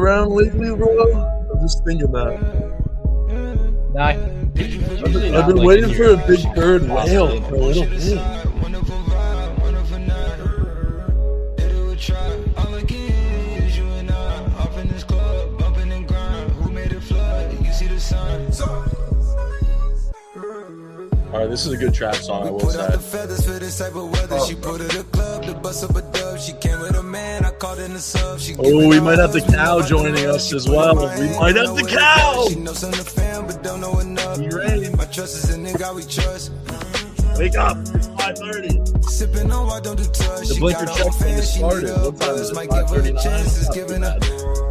around lately, bro? I'm just thinking that. Nah, I've been waiting for a big bird whale for a little bit. All right, this is a good trap song, I will say. Oh, we might have the cow joining us as well. We might have the cow. You ready? Wake up! It's 5:30. The blinker check thing is started. What time is it? 5:39.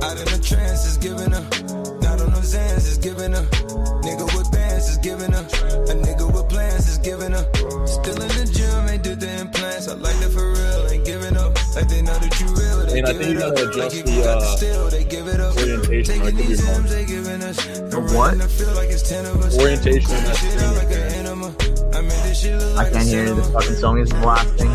Out in the trance is giving up. Not on those hands is giving up. Nigga with bands is giving up. A nigga with plans is giving up. Still in the gym, ain't did the implants. I like that for real, ain't giving up. Like they know that you real. They I think you gotta adjust the orientation. I could be wrong. The what? Orientation on that screen. I can't hear you. This fucking song is blasting.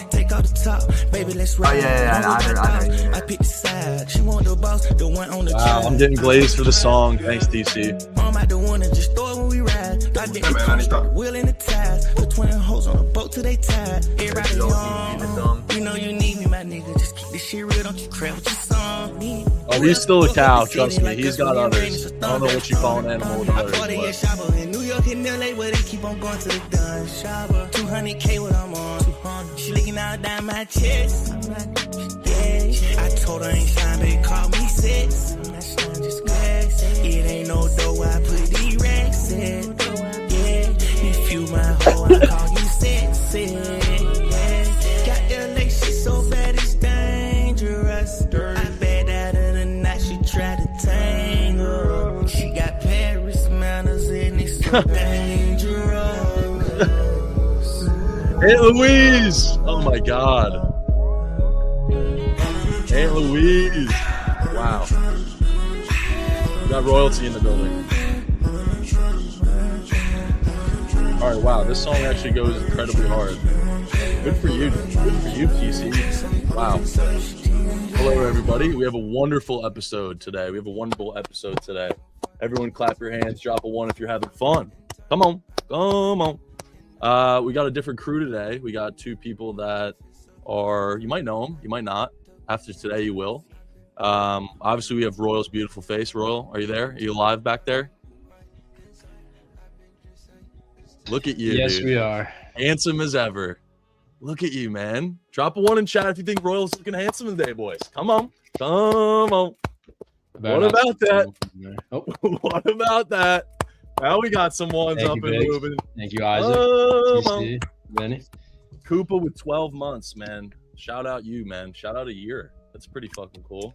Take out the top, baby, let's ride. I heard you. I picked the side. She want the boss, the one on the wow, I'm getting glazed for the song. Thanks, DC. I'm at the one and just throw it when we ride. I did the wheel in the ties. The twin hoes on a boat till they tied. Everybody on. You know you need me, my nigga. Just keep this shit real, don't you crap with your song. Oh, he's still a cow, trust me. He's got others. I don't know what you call an animal with others. In New York and LA, where they keep on going to the gun shopper. 200K what I'm on. She licking out down my chest. Yeah, I told her I ain't shine, baby, call me six. I'm not shine, just grass. It ain't no dough, I put the racks in. Yeah, if you my hoe, I call you sexy. Yeah, got LA, she so bad it's dangerous. I bet out of the night she tried to tangle. She got Paris manners and it's so dangerous. Aunt Louise! Oh my god. Aunt Louise. Wow. We got royalty in the building. Alright, wow. This song actually goes incredibly hard. Good for you. Good for you, TC. Wow. Hello, everybody. We have a wonderful episode today. Everyone clap your hands. Drop a one if you're having fun. Come on. Come on. We got a different crew today. We got two people that are, you might know them, you might not. After today, you will. Obviously, we have Royal's beautiful face. Royal, are you there? Are you alive back there? Look at you, yes, dude. we are. Handsome as ever. Look at you, man. Drop a one in chat if you think Royal's looking handsome today, boys. Come on. Come on. What about that? Oh. What about that? Now we got some ones up and moving. Thank you, Isaac. TC, Benny. Koopa with 12 months, man. Shout out you, man. Shout out a year. That's pretty fucking cool.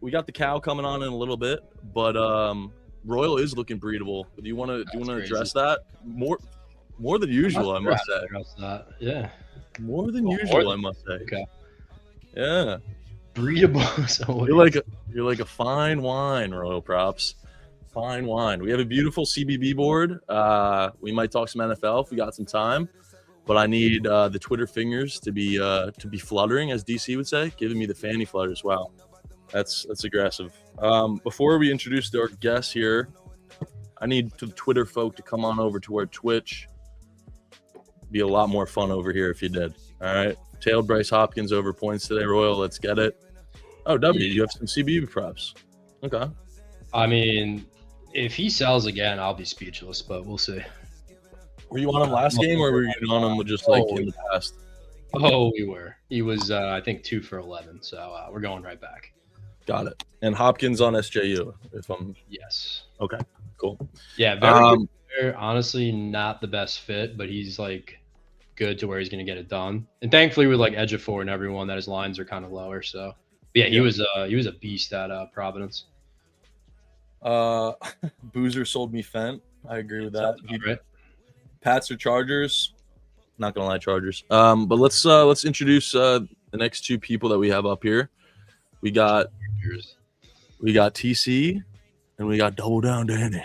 We got the cow coming on in a little bit, but Royal is looking breedable. Do you want to address that more than usual? I must say. Address that. Yeah. More than usual, I must say. Okay. Yeah. Breedable. So you're like a fine wine, Royal Props. Fine wine. We have a beautiful CBB board. We might talk some NFL if we got some time, but I need the Twitter fingers to be fluttering, as DC would say, giving me the fanny flutters. Wow, that's aggressive. Before we introduce our guests here, I need the Twitter folk to come on over to our Twitch. Be a lot more fun over here if you did. All right, tailed Bryce Hopkins over points today. Royal, let's get it. Oh, W, you have some CBB props. Okay. I mean, if he sells again, I'll be speechless, but we'll see. Were you on him last game, or were you on him just like in the past? Oh, we were. He was, I think, 2 for 11, so we're going right back. Got it. And Hopkins on SJU, if I'm... Yes. Okay, cool. Yeah, very good. Honestly, not the best fit, but he's, like, good to where he's going to get it done. And thankfully, with, like, Ejiofor and everyone, that his lines are kind of lower, so... But yeah, he was a beast at Providence. Boozer sold me Fent. I agree with that. Right. Pats or Chargers? Not gonna lie, Chargers. But let's introduce the next two people that we have up here. We got TC and we got Double Down Danny.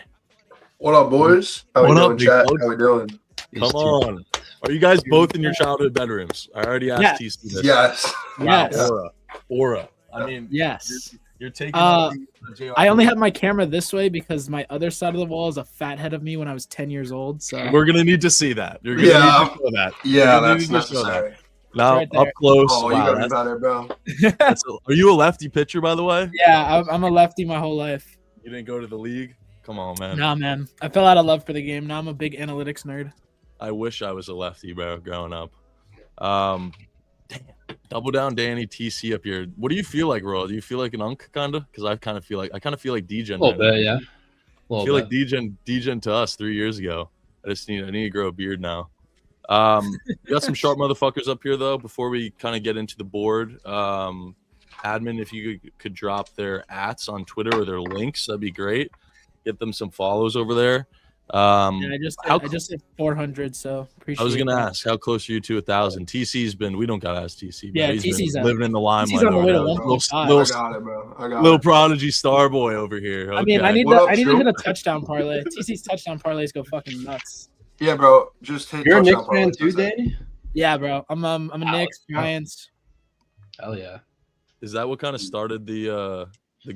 What up, boys? How we doing, chat? How we doing? Come on. Are you guys both in your childhood bedrooms? I already asked TC this. Yes. Wow. Aura. I mean, Yes. you're taking up the JR. I only have my camera this way because my other side of the wall is a fat head of me when I was 10 years old. So We're gonna need to see that. You're gonna Yeah. need to show that. Yeah, You're gonna that's need to show that. necessary. Now right there. up close. Oh, you wow, gotta be that's, better, bro. are you a lefty pitcher, by the way? yeah, I'm a lefty my whole life. You didn't go to the league. Come on, man. Nah, man. I fell out of love for the game. Now I'm a big analytics nerd. I wish I was a lefty, bro, growing up. Damn. Double down, Danny. TC up here. What do you feel like, Royal? Do you feel like an unk, kinda? Because I kind of feel like Degen. A little bit, yeah. I feel like Degen to us 3 years ago. I need to grow a beard now. We got some sharp motherfuckers up here though. Before we kind of get into the board, admin, if you could drop their ats on Twitter or their links, that'd be great. Get them some follows over there. Yeah, I just hit 400, so appreciate. I was gonna that. ask, how close are you to 1,000? TC's been. We don't gotta ask TC. Yeah, He's been TC's living in the limelight. TC's on the way to over there. 1.5. I got it, bro. I got Little it. prodigy star boy over here. I mean, I Okay. need What up, to Shrew? hit a touchdown parlay. TC's touchdown parlays go fucking nuts. Yeah, bro. Just hit. You're a touchdown Knicks fan parlays, too, that's it. Danny? Yeah, bro. I'm a Knicks, Giants. Hell yeah. Is that what kind of started the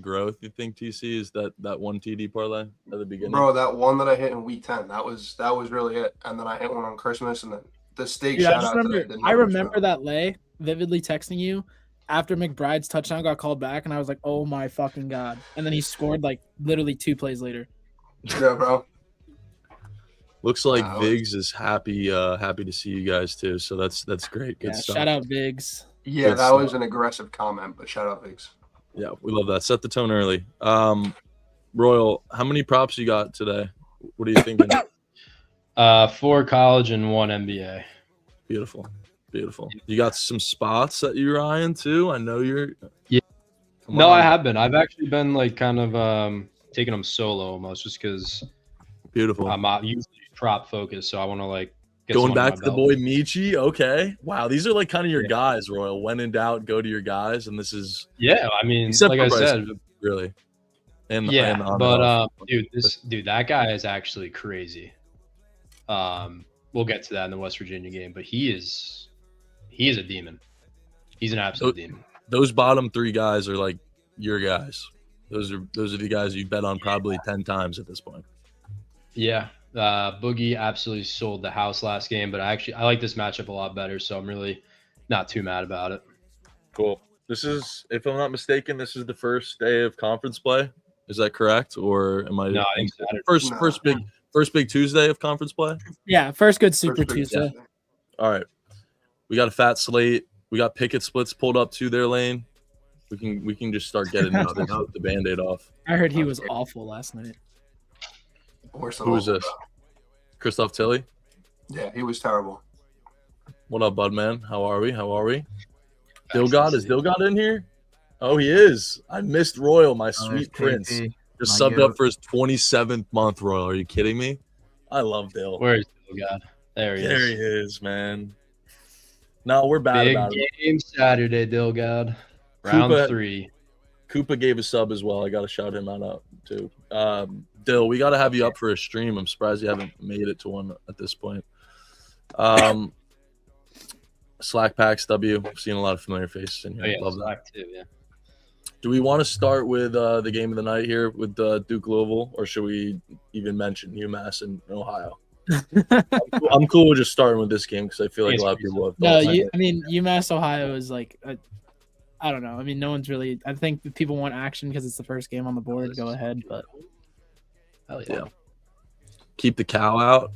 growth? You think, TC, is that one TD parlay at the beginning? Bro, that one that I hit in week 10, that was really it. And then I hit one on Christmas, and then the steak Dude, I shout just out remember. today. I remember that lay vividly texting you after McBride's touchdown got called back, and I was like, "Oh my fucking god!" And then he scored like literally 2 plays later. Yeah, bro. Looks like Wow. Viggs is happy to see you guys too. So that's great. Good Yeah, stuff. shout out Biggs. Yeah, Good that stuff. was an aggressive comment, but shout out Viggs. Yeah, we love that. Set the tone early. Royal, how many props you got today? What are you thinking? 4 college and 1 NBA. Beautiful. You got some spots that you're eyeing too? I know you're. Yeah. Come No, on. I have been. I've actually been like kind of taking them solo almost, just because Beautiful. I'm usually prop focused, so I want to like get Going someone back on to my the belt. boy Michi. Okay. Wow. These are like kind of your Yeah. guys, Royal. When in doubt, go to your guys. And this is Yeah, I mean, Except like for I Bryce. said, really. And yeah, and on but and off. that guy is actually crazy. We'll get to that in the West Virginia game, but he is a demon. He's an absolute demon. Those bottom 3 guys are like your guys. Those are the guys you bet on probably 10 times at this point. Yeah, Boogie absolutely sold the house last game, but I like this matchup a lot better, so I'm really not too mad about it. Cool. This is, if I'm not mistaken, this is the first day of conference play. Is that correct, or am I? No, I think Saturday. First big Tuesday of conference play. Yeah, first good Super First big Tuesday. Tuesday. All right, we got a fat slate. We got picket splits pulled up to their lane. We can just start getting the Band-Aid off. I heard he was awful last night. Worse than Who is all, this? bro. Christoph Tilly. Yeah, he was terrible. What up, bud, man? How are we? Dilgod, is Dilgod in here? Oh, he is. I missed Royal, my sweet prince. Just My subbed goat. up for his 27th month, Royal. Are you kidding me? I love Dill. Where is the God? There he There he is. is, man. No, we're bad Big about it. game Saturday, Dilgod. Round Koopa- 3. Koopa gave a sub as well. I got to shout him out too. Dill, we got to have you up for a stream. I'm surprised you haven't made it to one at this point. Slack Packs W. I've seen a lot of familiar faces in here. Oh yeah, Love that. Slack too. Yeah. Do we want to start with the game of the night here with Duke Louisville, or should we even mention UMass and Ohio? I'm cool with just starting with this game because I feel like a lot of people have No, thoughts on it. I mean UMass Ohio is like I don't know. I mean, no one's really. I think people want action because it's the first game on the board. Go ahead, but Hell Yeah. Keep the cow out.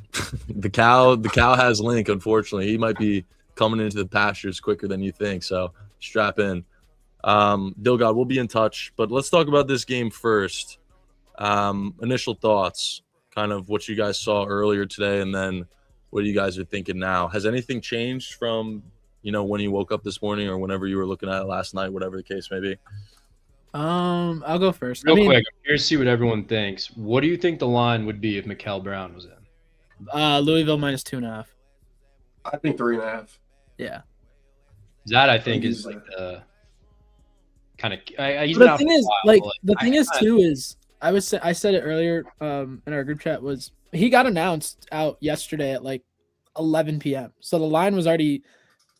the cow has Link. Unfortunately, he might be coming into the pastures quicker than you think. So strap in. Dilgod, we'll be in touch, but let's talk about this game first. Initial thoughts, kind of what you guys saw earlier today, and then what you guys are thinking now. Has anything changed from when you woke up this morning or whenever you were looking at it last night, whatever the case may be? I'll go first. Real quick, I'm curious to see what everyone thinks. What do you think the line would be if Mikal Brown was in? Louisville minus 2.5. I think 3.5. Yeah. That I think is like the kind of. He's But been the out thing for a is, while, like, but the thing is I- too is I said it earlier in our group chat was he got announced out yesterday at like 11 p.m. So the line was already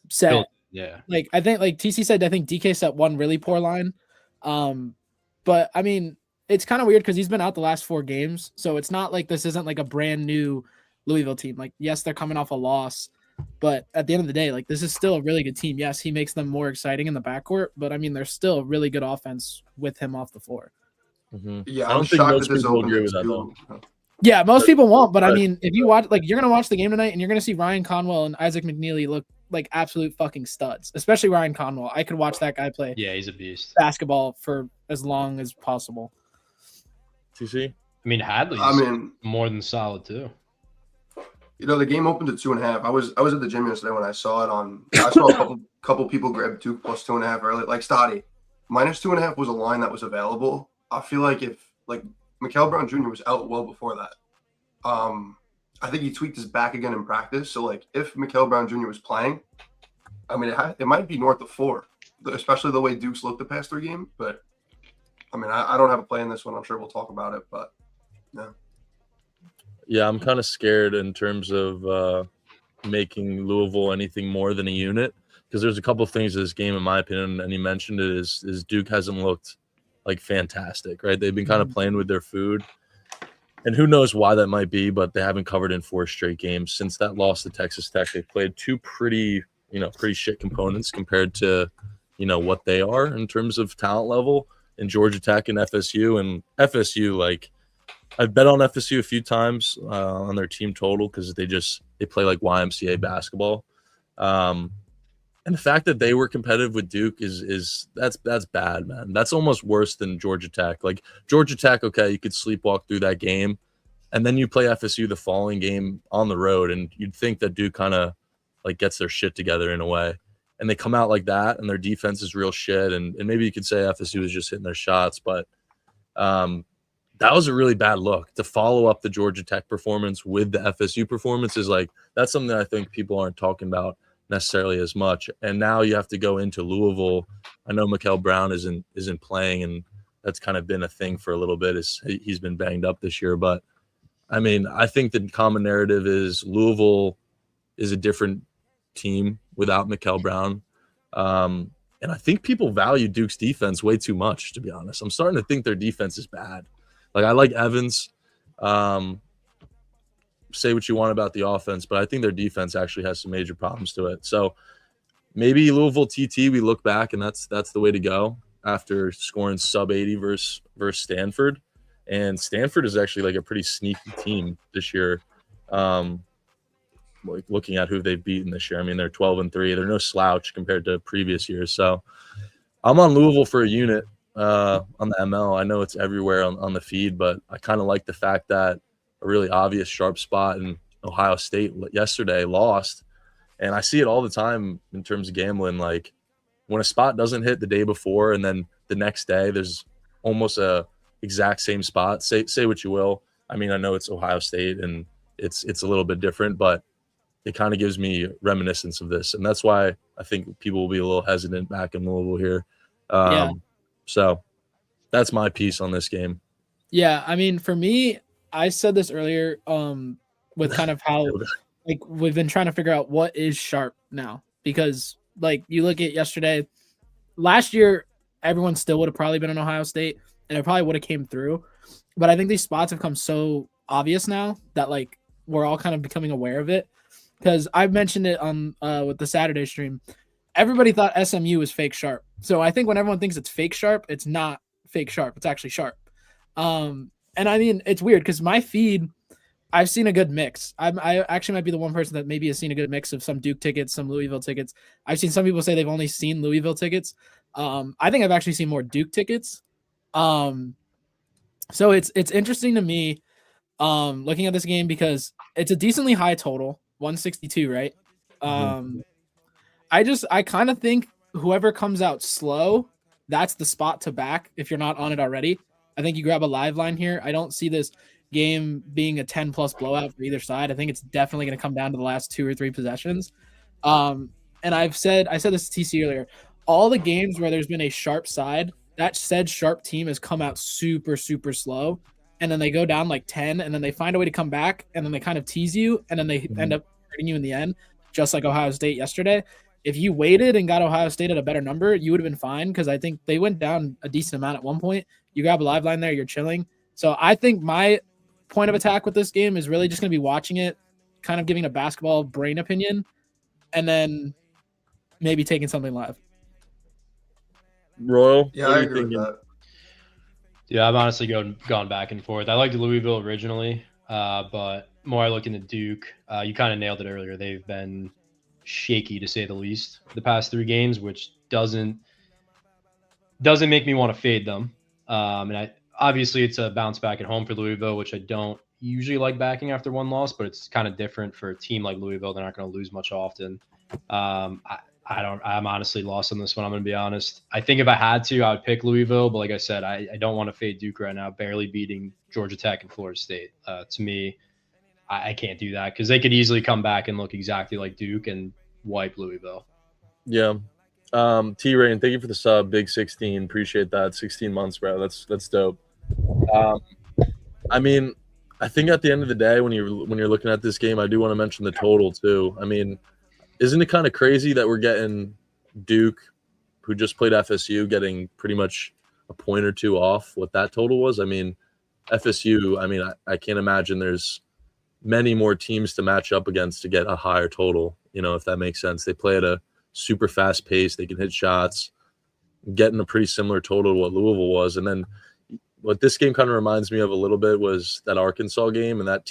set. Built. Yeah. Like I think like TC said, I think DK set one really poor line. But I mean, it's kind of weird because he's been out the last 4 games, so it's not like this isn't like a brand new Louisville team. Like, yes, they're coming off a loss, but at the end of the day, like this is still a really good team. Yes, he makes them more exciting in the backcourt, but I mean, there's still a really good offense with him off the floor. Yeah, I I'm don't think shocked most that this people opened agree at with that, though. 2. Yeah, most people won't, but I Right. mean, if you watch, like, you're gonna watch the game tonight, and you're gonna see Ryan Conwell and Isaac McNeely look like absolute fucking studs. Especially Ryan Conwell. I could watch that guy play Yeah, he's a beast. basketball for as long as possible. TC? I mean, Hadley's I mean, more than solid too. the game opened at 2.5. I was at the gym yesterday when I saw it on. I saw a couple people grab Duke plus 2.5 early. Like Stoddy, minus 2.5 was a line that was available. I feel like if like Mikal Brown Jr. was out well before that. I think he tweaked his back again in practice. So like if Mikal Brown Jr. was playing, I mean it might be north of 4, especially the way Duke's looked the past 3 games. But I mean I don't have a play in this one. I'm sure we'll talk about it, but no. Yeah, I'm kind of scared in terms of making Louisville anything more than a unit, because there's a couple of things in this game, in my opinion, and he mentioned it, is Duke hasn't looked like fantastic, right? They've been kind of playing with their food, and who knows why that might be, but they haven't covered in 4 straight games. Since that loss to Texas Tech, they've played 2 pretty shit components compared to, what they are in terms of talent level in Georgia Tech and FSU. And FSU, like, I've bet on FSU a few times on their team total because they play like YMCA basketball. And the fact that they were competitive with Duke that's bad, man. That's almost worse than Georgia Tech. Like Georgia Tech, okay, you could sleepwalk through that game, and then you play FSU the following game on the road, and you'd think that Duke kind of like gets their shit together in a way. And they come out like that, and their defense is real shit. And maybe you could say FSU is just hitting their shots, but that was a really bad look. To follow up the Georgia Tech performance with the FSU performance is like, that's something that I think people aren't talking about necessarily as much. And now you have to go into Louisville. I know Mikal Brown isn't playing, and that's kind of been a thing for a little bit. He's been banged up this year. But I mean, I think the common narrative is Louisville is a different team without Mikal Brown. And I think people value Duke's defense way too much, to be honest. I'm starting to think their defense is bad. Like, I like Evans. Say what you want about the offense, but I think their defense actually has some major problems to it. So maybe Louisville TT, we look back, and that's the way to go after scoring sub 80 versus Stanford. And Stanford is actually like a pretty sneaky team this year. Like looking at who they've beaten this year, I mean, they're 12-3. They're no slouch compared to previous years. So I'm on Louisville for a unit on the ML. I know it's everywhere on the feed, but I kind of like the fact that a really obvious sharp spot in Ohio State yesterday lost. And I see it all the time in terms of gambling. Like when a spot doesn't hit the day before and then the next day there's almost a exact same spot. Say what you will. I mean, I know it's Ohio State and it's a little bit different, but it kind of gives me reminiscence of this. And that's why I think people will be a little hesitant back in Louisville here. So that's my piece on this game. Yeah, I mean, for me, I said this earlier with kind of how like we've been trying to figure out what is sharp now, because like you look at yesterday, last year, everyone still would have probably been in Ohio State and it probably would have came through. But I think these spots have come so obvious now that like we're all kind of becoming aware of it. Because I mentioned it on with the Saturday stream. Everybody thought SMU was fake sharp. So I think when everyone thinks it's fake sharp, it's not fake sharp. It's actually sharp. And I mean, it's weird because my feed, I've seen a good mix. I actually might be the one person that maybe has seen a good mix of some Duke tickets, some Louisville tickets. I've seen some people say they've only seen Louisville tickets. I think I've actually seen more Duke tickets. So it's interesting to me looking at this game because it's a decently high total, 162, right? I kind of think whoever comes out slow, that's the spot to back if you're not on it already. I think you grab a live line here. I don't see this game being a 10-plus blowout for either side. I think it's definitely going to come down to the last 2 or 3 possessions. And I said this to TC earlier, all the games where there's been a sharp side, that said sharp team has come out super, super slow. And then they go down like 10, and then they find a way to come back, and then they kind of tease you, and then they end up hurting you in the end, just like Ohio State yesterday. if you waited and got Ohio State at a better number, you would have been fine because I think they went down a decent amount at one point. You grab a live line there, you're chilling. So I think my point of attack with this game is really just going to be watching it, kind of giving a basketball brain opinion, and then maybe taking something live. Royal, Yeah, what I are you agree with thinking? that. Yeah, I've honestly gone back and forth. I liked Louisville originally, but more I look into Duke. You kind of nailed it earlier. They've been shaky to say the least the past 3 games, which doesn't make me want to fade them. And obviously it's a bounce back at home for Louisville, which I don't usually like backing after one loss, but it's kind of different for a team like Louisville. They're not going to lose much often. I'm honestly lost on this one. I'm going to be honest. I think if I had to, I would pick Louisville, but like I said, I don't want to fade Duke right now, barely beating Georgia Tech and Florida State. To me, I can't do that because they could easily come back and look exactly like Duke and wipe Louisville. Yeah. T-Rain, thank you for the sub. Big 16. Appreciate that. 16 months, bro. That's dope. I mean, I think at the end of the day, when you're looking at this game, I do want to mention the total too. I mean, isn't it kind of crazy that we're getting Duke, who just played FSU, getting pretty much a point or two off what that total was? I mean, FSU, I mean, I can't imagine there's many more teams to match up against to get a higher total, if that makes sense. They play at a super fast pace. They can hit shots, getting a pretty similar total to what Louisville was. And then what this game kind of reminds me of a little bit was that Arkansas game, and that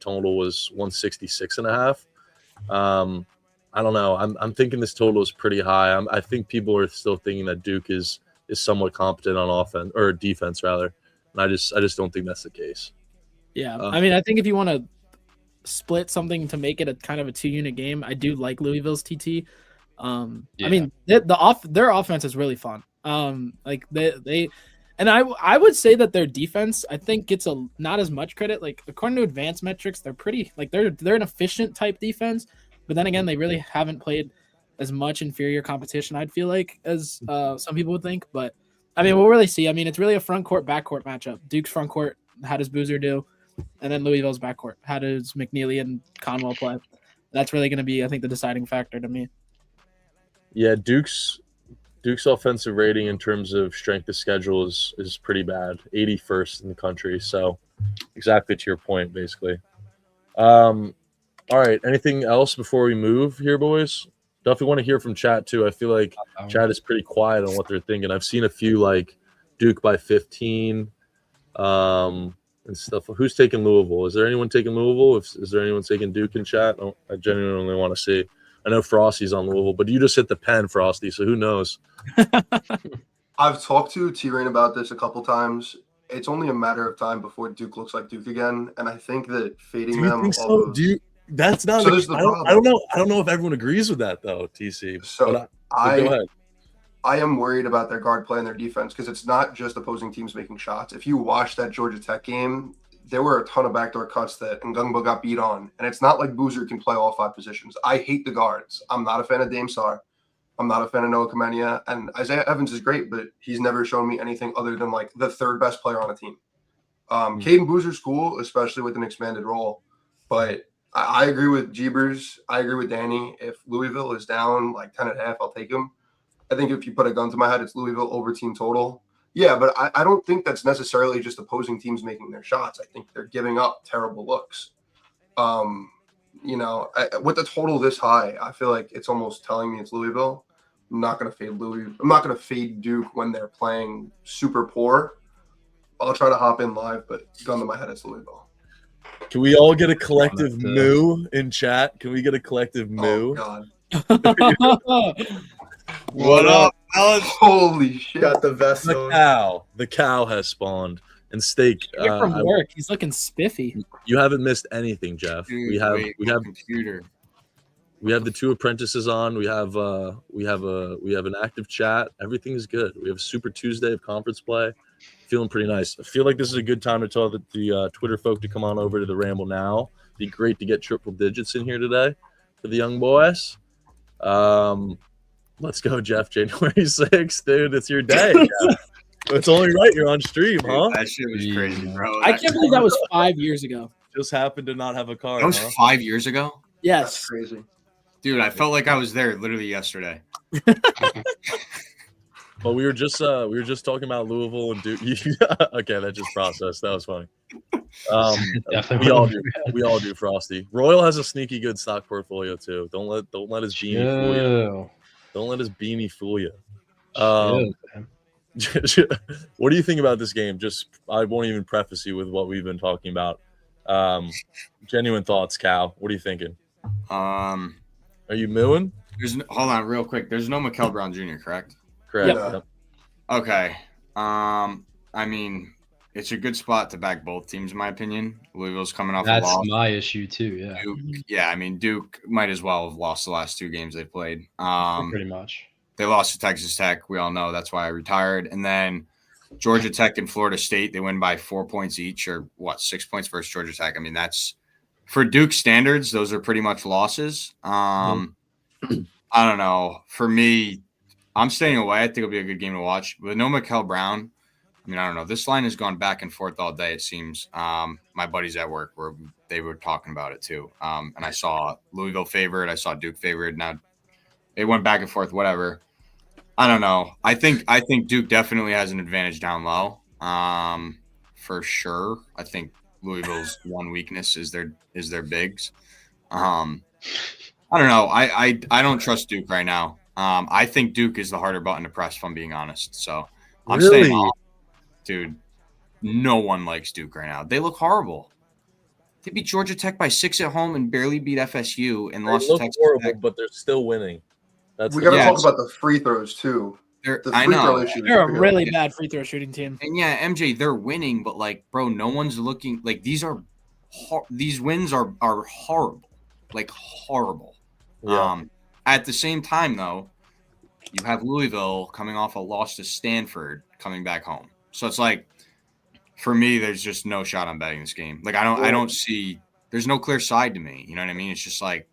total was 166.5. I don't know. I'm thinking this total is pretty high. I think people are still thinking that Duke is somewhat competent on offense or defense rather. And I just don't think that's the case. Yeah. I mean, I think if you want to split something to make it a kind of a 2-unit game, I do like Louisville's TT. I mean, their offense is really fun. Like they and I would say that their defense, I think, gets not as much credit. Like according to advanced metrics, they're pretty like they're an efficient type defense. But then again, they really haven't played as much inferior competition, I'd feel like, as some people would think. But I mean, we'll really see. I mean, it's really a front court, back court matchup. Duke's front court, how does Boozer do? And then Louisville's back court, how does McNeely and Conwell play? That's really going to be, I think, the deciding factor to me. Yeah, Duke's offensive rating in terms of strength of schedule is pretty bad, 81st in the country. So exactly to your point, basically. All right. Anything else before we move here, boys? Definitely want to hear from chat too. I feel like chat is pretty quiet on what they're thinking. I've seen a few like Duke by 15 and stuff. Who's taking Louisville? Is there anyone taking Louisville? Is there anyone taking Duke in chat? I genuinely want to see. I know Frosty's on Louisville, but you just hit the pen, Frosty, so who knows? I've talked to T-Rain about this a couple times. It's only a matter of time before Duke looks like Duke again, and I think that fading Do you them. think so? That's not. So there's the problem. I don't know. I don't know if everyone agrees with that though, TC. So but go ahead. I am worried about their guard play and their defense because it's not just opposing teams making shots. If you watch that Georgia Tech game, there were a ton of backdoor cuts that Ngungba got beat on, and it's not like Boozer can play all 5 positions. I hate the guards. I'm not a fan of Dame Sarr. I'm not a fan of Noah Kamenia, and Isaiah Evans is great, but he's never shown me anything other than like the 3rd best player on a team. Caden Boozer's cool, especially with an expanded role, but I agree with Jeebers. I agree with Danny. If Louisville is down like 10.5, I'll take him. I think if you put a gun to my head, it's Louisville over team total. Yeah, but I don't think that's necessarily just opposing teams making their shots. I think they're giving up terrible looks. With the total this high, I feel like it's almost telling me it's Louisville. I'm not going to fade Louisville. I'm not going to fade Duke when they're playing super poor. I'll try to hop in live, but gun to my head, it's Louisville. Can we all get a collective moo in chat? Can we get a collective moo? Oh, God. What up, fellas? Holy shit. Got the vest on. The cow has spawned. And Steak. You're from work. He's looking spiffy. You haven't missed anything, Jeff. Dude, we have computer. We have the 2 apprentices on. We have an active chat. Everything is good. We have a Super Tuesday of conference play. Feeling pretty nice. I feel like this is a good time to tell the Twitter folk to come on over to the Ramble now. Be great to get triple digits in here today for the young boys. Let's go, Jeff. January 6th, dude. It's your day. It's only right you're on stream, huh? That shit was crazy, bro. I can't believe that was 5 years ago. Just happened to not have a car. That was huh? 5 years ago? That's Yes. crazy. Dude, I felt like I was there literally yesterday. But we were just talking about Louisville and Duke. Okay, that just processed. That was funny. Definitely we all will. do. We all do, Frosty. Royal has a sneaky good stock portfolio too. Don't let his beanie fool you. Chill. Don't let his beanie fool you. Chill, man. What do you think about this game? Just I won't even preface you with what we've been talking about. Genuine thoughts, Cal. What are you thinking? Are you mooing? Hold on, real quick. There's no Mikel Brown Jr., correct? Correct. Yeah. Yep. Okay. I mean, it's a good spot to back both teams, in my opinion. Louisville's coming off a That's loss. my issue too. Yeah, Duke, yeah, I mean, Duke might as well have lost the last 2 games they played. pretty much. They lost to Texas Tech. We all know that's why I retired. And then Georgia Tech and Florida State, they win by 4 points each, or 6 points versus Georgia Tech. I mean, that's for Duke standards, those are pretty much losses. I don't know. For me, I'm staying away. I think it'll be a good game to watch. With no Mikel Brown, I mean, I don't know. This line has gone back and forth all day, it seems. My buddies at work they were talking about it too. And I saw Louisville favored. I saw Duke favored. Now it went back and forth, whatever. I don't know. I think Duke definitely has an advantage down low. For sure. I think Louisville's one weakness is their bigs. I don't know. I don't trust Duke right now. I think Duke is the harder button to press, if I'm being honest. So I'm staying off. Dude, no one likes Duke right now. They look horrible. They beat Georgia Tech by 6 at home and barely beat FSU and lost to Texas Tech. But they're still winning. We got to talk about the free throws too. The I free know. throw issue. They're a really bad free throw shooting team. And yeah, MJ, they're winning, but like, bro, no one's looking like these wins are horrible, like horrible. Yeah. At the same time, though, you have Louisville coming off a loss to Stanford, coming back home. So it's like, for me, there's just no shot on betting this game. Like, I don't see. There's no clear side to me. You know what I mean? It's just like,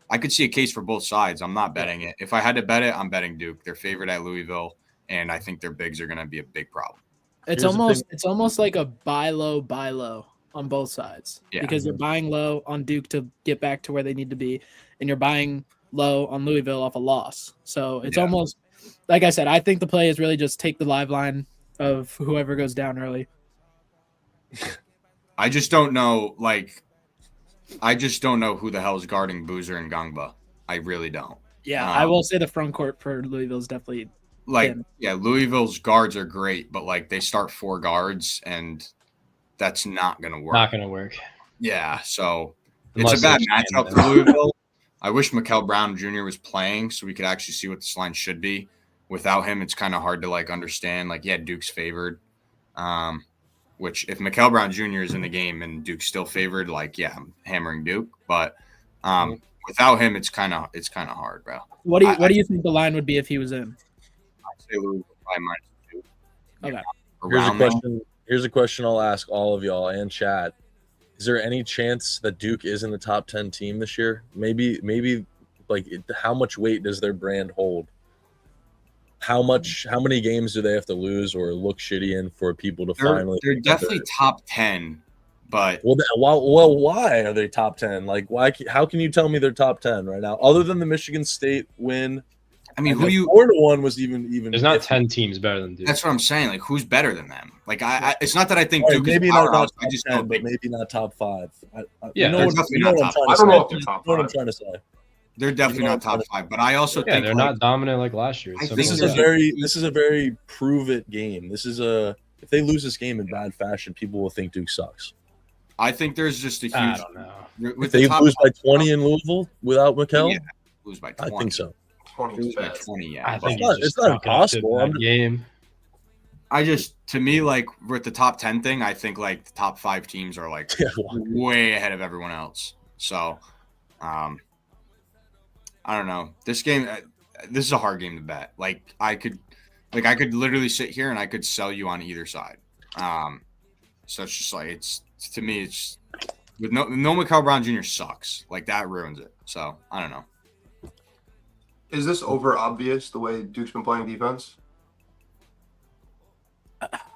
I could see a case for both sides. I'm not betting it. If I had to bet it, I'm betting Duke. They're favored at Louisville, and I think their bigs are going to be a big problem. It's almost like a buy low on both sides, because you're buying low on Duke to get back to where they need to be, and you're buying low on Louisville off a loss. So it's almost like I said. I think the play is really just take the live line of whoever goes down early. I just don't know. I just don't know who the hell is guarding Boozer and Gangba. I really don't. Yeah, I will say the front court for Louisville is definitely Louisville's guards are great, but like they start 4 guards and that's not going to work. Not going to work. Yeah, so Unless it's a bad it's matchup for Louisville. I wish Mikel Brown Jr. was playing so we could actually see what this line should be. Without him, it's kind of hard to like understand. Like, yeah, Duke's favored. Which if Mikel Brown Jr. is in the game and Duke's still favored, like, yeah, I'm hammering Duke. But without him, it's kind of hard, bro. What do you think the line would be if he was in? I'd say Louisville by -2. Okay. Here's a question I'll ask all of y'all and chat. Is there any chance that Duke is in the top 10 team this year? Maybe like how much weight does their brand hold? How many games do they have to lose or look shitty in for people to finally? They're definitely top 10, but why are they top 10? Like, why? How can you tell me they're top 10 right now? Other than the Michigan State win, I mean, 4-1 was even. There's not 10 teams better than Duke. That's what I'm saying. Like, who's better than them? Like, it's not that I think Duke maybe is not powerhouse. top 10, but maybe not top 5. Yeah, they're definitely not top 5. I don't know if they're top What I'm 5. trying to say. They're definitely not top 5, but I also think they're not dominant like last year. This is a very prove it game. This is if they lose this game in bad fashion, people will think Duke sucks. I think there's just a huge. I don't know. If they lose by 20 in Louisville without Mikel, lose by 20. I think so. 20 By 20, yeah. I think it's not impossible. Game. To me, like with the top 10 thing, I think like the top 5 teams are like way ahead of everyone else. So, I don't know. This game, this is a hard game to bet. Like I could literally sit here and I could sell you on either side. So it's just like to me, it's with no Mikel Brown Jr. sucks. Like that ruins it. So I don't know. Is this over obvious the way Duke's been playing defense?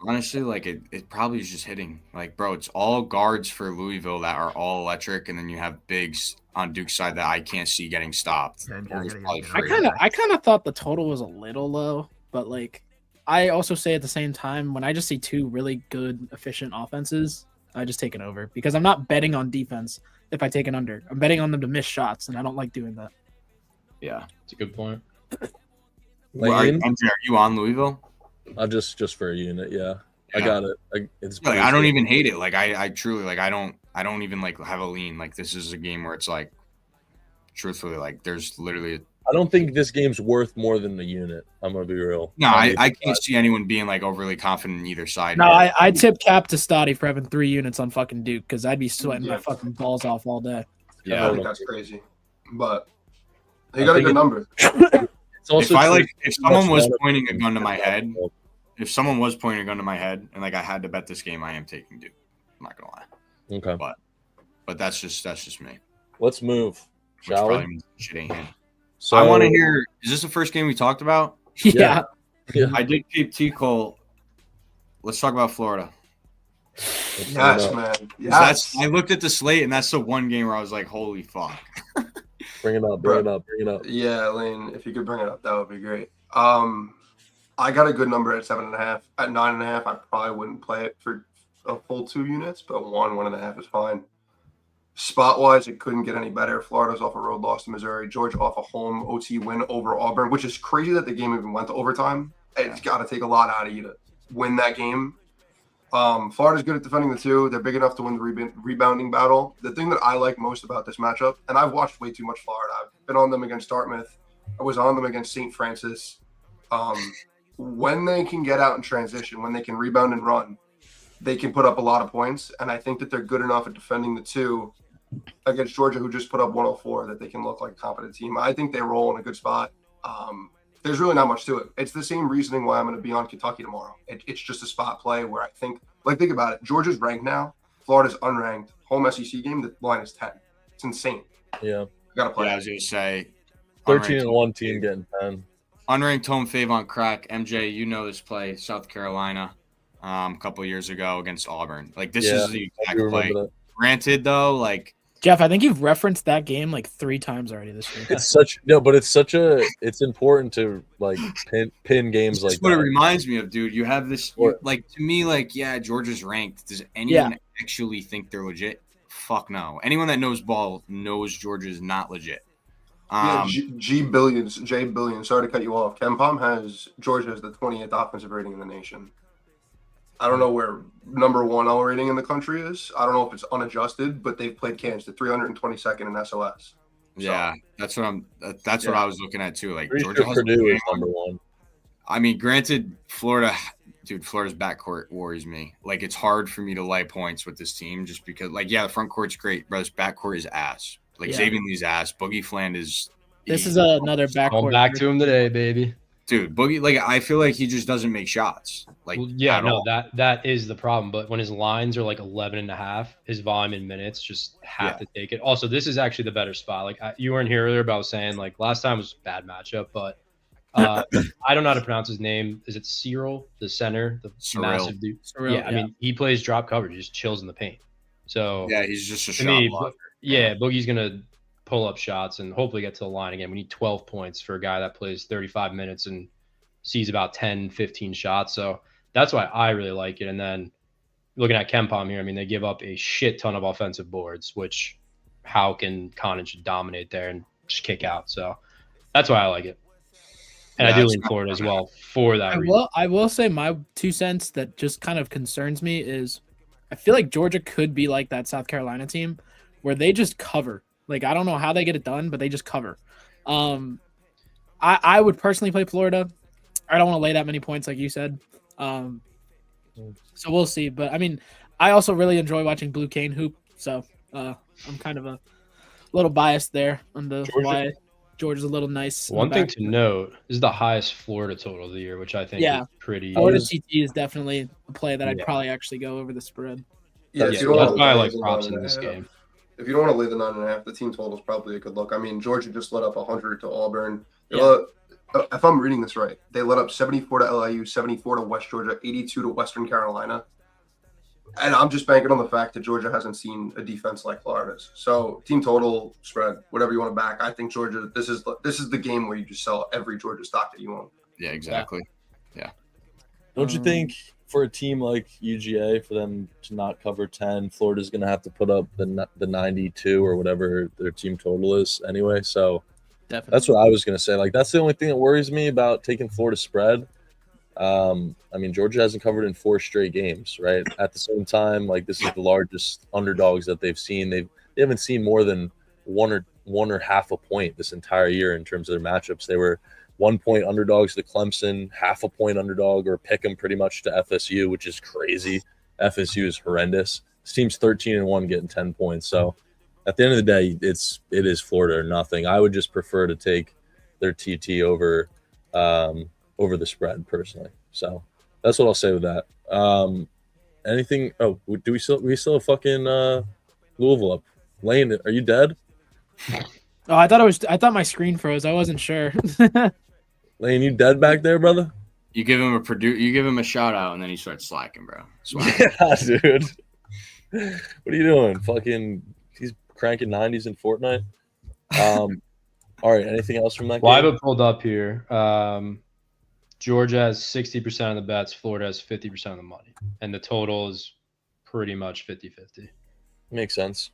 Honestly, like it probably is just hitting. Like, bro, it's all guards for Louisville that are all electric, and then you have bigs on Duke's side that I can't see getting stopped. Yeah, Or I it's gotta probably get I free. kind of thought the total was a little low, but like I also say at the same time when I just see two really good efficient offenses, I just take it over because I'm not betting on defense if I take an under. I'm betting on them to miss shots, and I don't like doing that. Yeah. It's a good point. Well, are, Lane, MJ, are you on Louisville? just for a unit, yeah. I Yeah. got it. It's Like, I don't even hate it. Like I truly like I don't even like have a lean. Like this is a game where it's like truthfully like there's literally I don't think this game's worth more than the unit. I'm gonna be real. no, I can't see anyone being like overly confident in either side. No, here. I tip Cap to Stotty for having 3 units on fucking Duke because I'd be sweating my Yeah. fucking balls off all day. I Yeah. think that's crazy. But he I got a think good number. It's also If someone was much pointing a gun to my head, if someone was pointing a gun to my head and like I had to bet this game, I am taking Duke. I'm not gonna lie. Okay, But that's just me. let's move. Which Shall probably we? means shit ain't hit. So I want to hear. Is this the first game we talked about? Yeah. Yeah. I did keep T Cole. Let's talk about Florida. Yes, man. 'Cause Yes. I looked at the slate and that's the one game where I was like, holy fuck. Bring it up. Yeah, Lane, if you could bring it up, that would be great. I got a good number at 7.5. At 9.5, I probably wouldn't play it for a full 2 units, but 1.5 is fine. Spot wise, it couldn't get any better. Florida's off a road loss to Missouri. Georgia off a home OT win over Auburn, which is crazy that the game even went to overtime. It's got to take a lot out of you to win that game. Florida's good at defending the 2. They're big enough to win the rebounding battle. The thing that I like most about this matchup, and I've watched way too much Florida. I've been on them against Dartmouth. I was on them against St. Francis. When they can get out and transition, when they can rebound and run, they can put up a lot of points. And I think that they're good enough at defending the 2 against Georgia, who just put up 104, that they can look like a competent team. I think they roll in a good spot. There's really not much to it. It's the same reasoning why I'm going to be on Kentucky tomorrow. It's just a spot play where I think, like, think about it. Georgia's ranked now. Florida's unranked. Home SEC game, the line is 10. It's insane. Yeah. I got to play. Yeah, I was going to say 13-1 team getting 10. Unranked home fave on crack. MJ, you know this play, South Carolina, a couple of years ago against Auburn. Like, this is the I exact do play. remember that. Granted, though, like, Jeff, I think you've referenced that game like 3 times already this year. It's important to like pin games like that's what it that. reminds me of, dude. You have this, like, to me, like, yeah, Georgia's ranked. Does anyone actually think they're legit? Fuck no. Anyone that knows ball knows Georgia's not legit. J Billions. Sorry to cut you off. KenPom has Georgia as the 28th offensive rating in the nation. I don't know where number 1 L rating in the country is. I don't know if it's unadjusted, but they've played Kansas, the 322nd in SOS. Yeah, that's what what I was looking at too. Like, Pretty Georgia sure has Purdue is number 1. I mean, granted, Florida's backcourt worries me. Like, it's hard for me to lay points with this team just because, like, yeah, the front court's great, but this backcourt is ass. Like, Xavier Lee's ass. Boogie Fland is. This is another Going backcourt. back to him today, baby. Dude, Boogie, like, I feel like he just doesn't make shots. Like, Well, yeah, at no, all. that is the problem. But when his lines are like 11.5, his volume in minutes just have to take it. Also, this is actually the better spot. Like, you weren't here earlier, but I was saying, like, last time was a bad matchup, but I don't know how to pronounce his name. Is it Cyril, the center, the Cyril. massive dude? Cyril, I mean, he plays drop coverage, he just chills in the paint. So Yeah, he's just a to shot me, blocker. Boogie's gonna pull up shots and hopefully get to the line again. We need 12 points for a guy that plays 35 minutes and sees about 10, 15 shots. So that's why I really like it. And then looking at KenPom here, I mean, they give up a shit ton of offensive boards, which how can Connaughton dominate there and just kick out? So that's why I like it. And I do lean Florida as well for that reason. I will say my 2 cents that just kind of concerns me is I feel like Georgia could be like that South Carolina team where they just cover. Like, I don't know how they get it done, but they just cover. I would personally play Florida. I don't want to lay that many points like you said. So we'll see. But, I mean, I also really enjoy watching Blue Cane hoop. So I'm kind of a little biased there on the why Georgia's a little nice. One thing to note is the highest Florida total of the year, which I think is pretty. Florida CT is definitely a play that I'd probably actually go over the spread. Yeah, That's if you don't why want I to like lay props the in this 9.5, game. If you don't want to lay the 9.5, the team total is probably a good look. I mean, Georgia just let up 100 to Auburn. if I'm reading this right, they let up 74 to LIU, 74 to West Georgia, 82 to Western Carolina. And I'm just banking on the fact that Georgia hasn't seen a defense like Florida's. So team total, spread, whatever you want to back. I think Georgia. This is the game where you just sell every Georgia stock that you own. Yeah, exactly. Yeah. Don't you think for a team like UGA, for them to not cover 10, Florida's going to have to put up the 92 or whatever their team total is anyway? So Definitely. that's what I was going to say. Like, that's the only thing that worries me about taking Florida spread. I mean, Georgia hasn't covered in 4 straight games, right? At the same time, like, this is the largest underdogs that they've seen. They haven't seen more than one or half a point this entire year in terms of their matchups. They were 1 point underdogs to Clemson, half a point underdog or pick them pretty much to FSU, which is crazy. FSU is horrendous. This team's 13-1 getting 10 points. So at the end of the day, it is Florida or nothing. I would just prefer to take their TT over the spread personally. So that's what I'll say with that. Anything? Oh, do we still have fucking Louisville up? Lane, are you dead? Oh, I thought my screen froze. I wasn't sure. Lane, you dead back there, brother? You give him a shout out, and then he starts slacking, bro. Yeah, dude. What are you doing? Fucking, he's cranking 90s in Fortnite. All right. Anything else from that Well, I game? have it pulled up here. Georgia has 60% of the bets. Florida has 50% of the money. And the total is pretty much 50-50. Makes sense.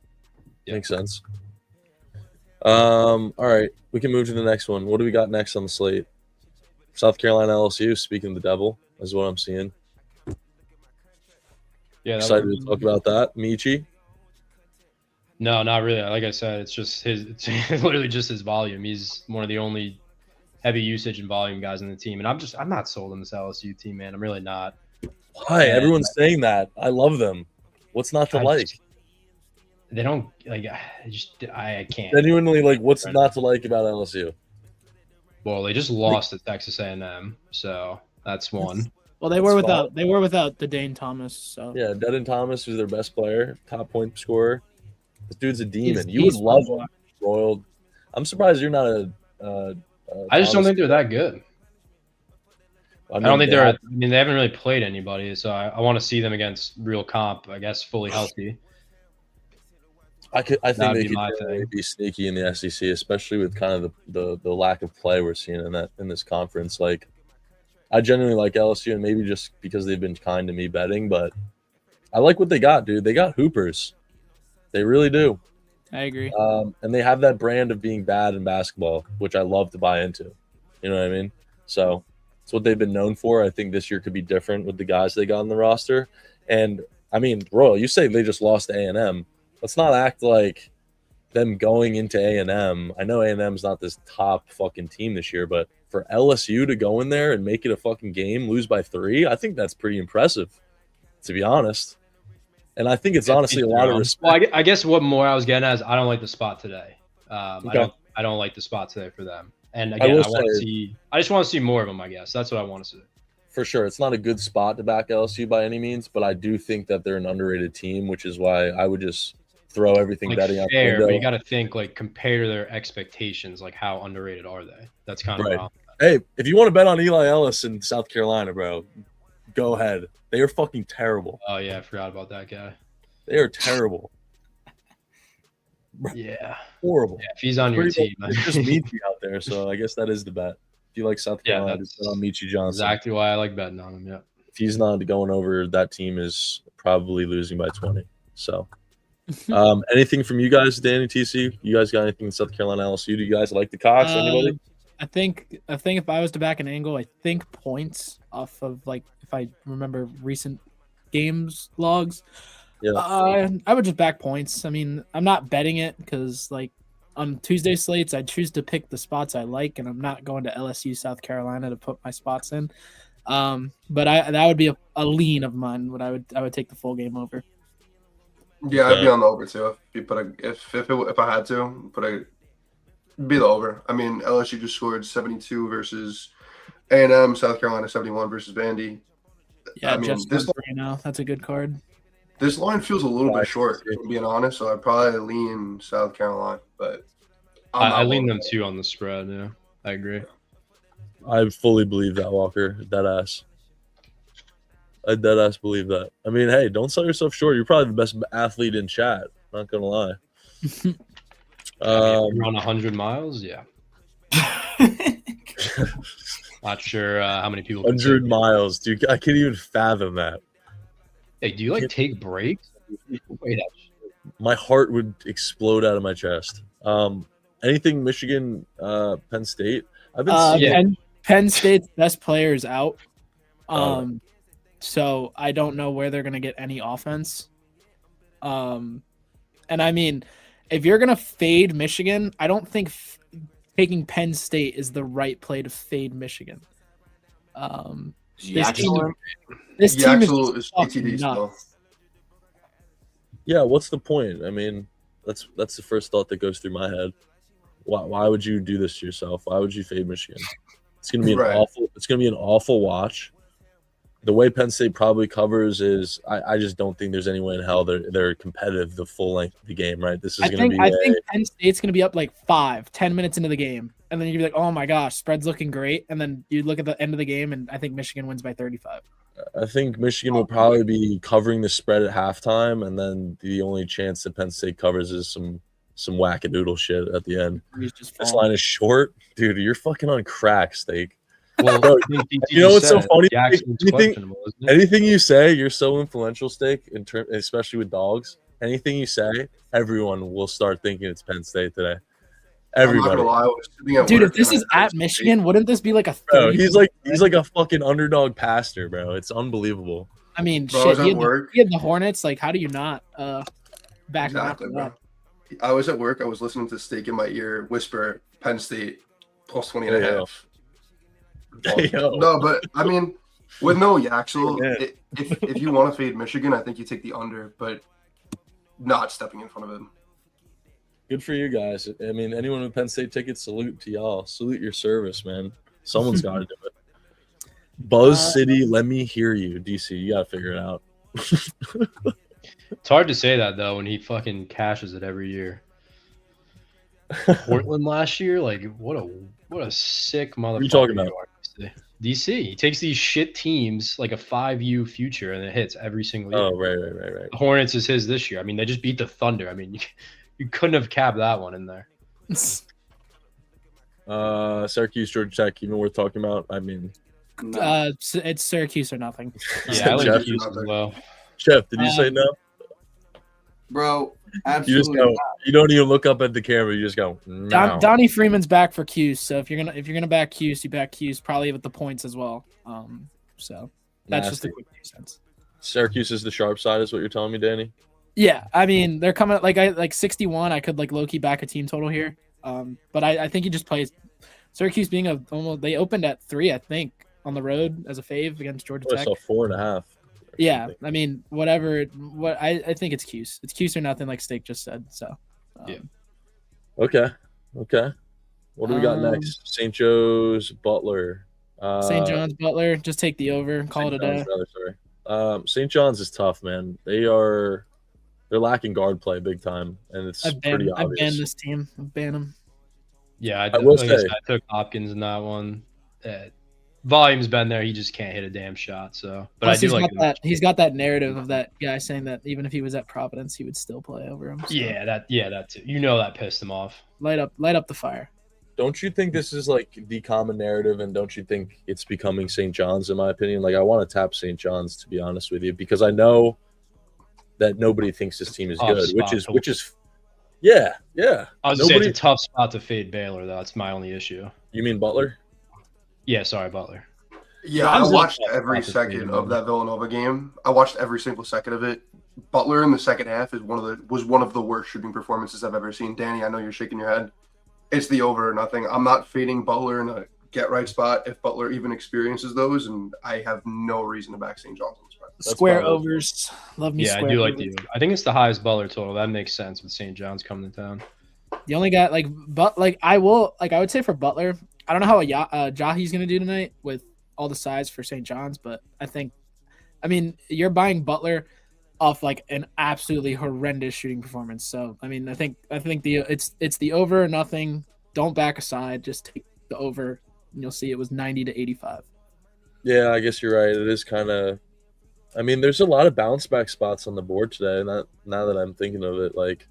Yeah. Makes sense. All right. We can move to the next one. What do we got next on the slate? South Carolina LSU, speaking of the devil, is what I'm seeing. Yeah. Excited to talk about that. Michi? No, not really. Like I said, it's literally just his volume. He's one of the only heavy usage and volume guys in the team. And I'm not sold on this LSU team, man. I'm really not. Why? Everyone's saying that. I love them. What's not to like? They don't like. I can't. Genuinely, like, what's not to like about LSU? Well, they just lost to Texas A&M, so that's one. Well, they were without the Dane Thomas. So Yeah, Dedon Thomas was their best player, top point scorer. This dude's a demon. He's You would love fun. him, Royal. I'm surprised you're not a I just don't think they're that good. I don't think they're. I mean, they haven't really played anybody, so I want to see them against real comp. I guess fully healthy. I think That'd they be could my really thing. be sneaky in the SEC, especially with kind of the lack of play we're seeing in this conference. Like, I genuinely like LSU, and maybe just because they've been kind to me betting, but I like what they got, dude. They got hoopers. They really do. I agree. And they have that brand of being bad in basketball, which I love to buy into. You know what I mean? So it's what they've been known for. I think this year could be different with the guys they got on the roster. And I mean, Royal, you say they just lost to A&M. Let's not act like them going into A&M. I know A&M's not this top fucking team this year, but for LSU to go in there and make it a fucking game, lose by 3, I think that's pretty impressive, to be honest. And I think it's honestly a lot of respect. Well, I guess what more I was getting at is I don't like the spot today. Okay. I don't like the spot today for them. And again, I just want to see more of them. I guess that's what I want to see. For sure, it's not a good spot to back LSU by any means, but I do think that they're an underrated team, which is why I would just throw everything Like betting out the fair, window. but you got to think like compare to their expectations. Like how underrated are they? That's kind of Right. wrong. Hey, if you want to bet on Eli Ellis in South Carolina, bro, go ahead. They are fucking terrible. Oh yeah, I forgot about that guy. They are terrible. Yeah, Horrible. yeah if he's on your team, It's just Michi out there, so I guess that is the bet. If you like South Carolina, just bet on Michi Johnson. exactly why I like betting on him. Yeah. If he's not going over, that team is probably losing by 20. So, anything from you guys, Danny, TC? You guys got anything in South Carolina LSU? Do you guys like the Cox? Anybody? I think if I was to back an angle, I think points off of, like, if I remember recent games logs. Yeah. I would just back points. I mean, I'm not betting it because, like, on Tuesday slates, I choose to pick the spots I like, and I'm not going to LSU, South Carolina to put my spots in. But that would be a lean of mine. What I would take the full game over. Yeah, I'd be on the over too. If you put if I had to be the over. I mean, LSU just scored 72 versus A&M, South Carolina 71 versus Vandy. Yeah, I mean, this that's a good card. This line feels a little bit short, if I'm being honest, so I'd probably lean South Carolina, but I lean them too on the spread. Yeah, I agree. I fully believe that, Walker. Dead ass. I dead ass believe that. I mean, hey, don't sell yourself short. You're probably the best athlete in chat. Not gonna lie. Run 100 miles, yeah. Not sure how many people. 100 miles, dude. I can't even fathom that. Hey, do you like take breaks? Wait, my heart would explode out of my chest. Anything Michigan, Penn State? I've been seeing Penn State's best player is out. So I don't know where they're gonna get any offense. And I mean, if you're gonna fade Michigan, I don't think taking Penn State is the right play to fade Michigan. This team is just fucking nuts. Yeah, what's the point? I mean, that's the first thought that goes through my head. Why would you do this to yourself? Why would you fade Michigan? It's gonna be an awful watch. The way Penn State probably covers is I just don't think there's any way in hell they're competitive the full length of the game, right? This is gonna be I think Penn State's gonna be up like 10 minutes into the game, and then you'd be like, oh my gosh, spread's looking great, and then you look at the end of the game and I think Michigan wins by 35. I think Michigan will probably be covering the spread at halftime, and then the only chance that Penn State covers is some wackadoodle shit at the end. This line is short, dude. You're fucking on crack, Steak. Well, bro, you know what's so funny? Anything you say, you're so influential, Steak, especially with dogs. Anything you say, everyone will start thinking it's Penn State today. Everybody. Dude, if this is at Michigan, wouldn't this be like a 30? Bro, he's like a fucking underdog pastor, bro. It's unbelievable. I mean, shit, he had the Hornets. Like, how do you not back exactly, him bro. up? I was at work. I was listening to Steak in my ear whisper Penn State plus 20 and a half. No, but I mean, with no Yaxel, if you want to fade Michigan, I think you take the under, but not stepping in front of him. Good for you guys. I mean, anyone with Penn State tickets, salute to y'all. Salute your service, man. Someone's got to do it. Buzz City, let me hear you. DC, you got to figure it out. It's hard to say that, though, when he fucking cashes it every year. Portland last year, like, what a sick motherfucker. What are you talking about? DC. He takes these shit teams, like a 5U future, and it hits every single year. Oh, right. The Hornets is his this year. I mean, they just beat the Thunder. I mean, you couldn't have capped that one in there. Syracuse, Georgia Tech, even worth talking about? I mean, it's Syracuse or nothing. Yeah, I like Syracuse as well. Chef, did you say no? Bro, absolutely. You don't even look up at the camera. You just go. No. Donnie Freeman's back for Cuse, so if you're gonna back Cuse, you back Cuse probably with the points as well. So that's just a quick 2 cents. Syracuse is the sharp side, is what you're telling me, Danny? Yeah, I mean they're coming like 61. I could like low key back a team total here, but I think he just plays Syracuse being they opened at 3, I think, on the road as a fave against Georgia Tech. So 4.5. Yeah, I mean, whatever. I think it's Cuse. It's Cuse or nothing, like Steak just said. So, yeah. Okay. What do we got next? St. Joe's, Butler. St. John's, Butler. Just take the over. Call it a day. St. John's is tough, man. They're lacking guard play big time, and it's pretty obvious. I've banned this team. I've banned them. Yeah, I took Hopkins in that one. Volume's been there. He just can't hit a damn shot. So, but plus I do like that. He's got that narrative of that guy saying that even if he was at Providence, he would still play over him. So. Yeah, that too. That pissed him off. Light up the fire. Don't you think this is like the common narrative, and don't you think it's becoming St. John's? In my opinion, like I want to tap St. John's, to be honest with you, because I know that nobody thinks this team is good, which is yeah. I was saying it's a tough spot to fade Baylor, though. That's my only issue. You mean Butler? Yeah, sorry, Butler. Yeah, I watched every second of that Villanova game. I watched every single second of it. Butler in the second half was one of the worst shooting performances I've ever seen. Danny, I know you're shaking your head. It's the over or nothing. I'm not fading Butler in a get right spot if Butler even experiences those, and I have no reason to back St. John's on the spread. Square overs. Love me. Yeah, I do like the over. I think it's the highest Butler total. That makes sense with St. John's coming to town. The only guy I would say for Butler, I don't know how Jahi's gonna do tonight with all the size for St. John's, but I mean, you're buying Butler off like an absolutely horrendous shooting performance. So I mean, I think it's the over or nothing. Don't back aside, just take the over and you'll see it was 90-85. Yeah, I guess you're right. It is kind of. I mean, there's a lot of bounce back spots on the board today. Now that I'm thinking of it, like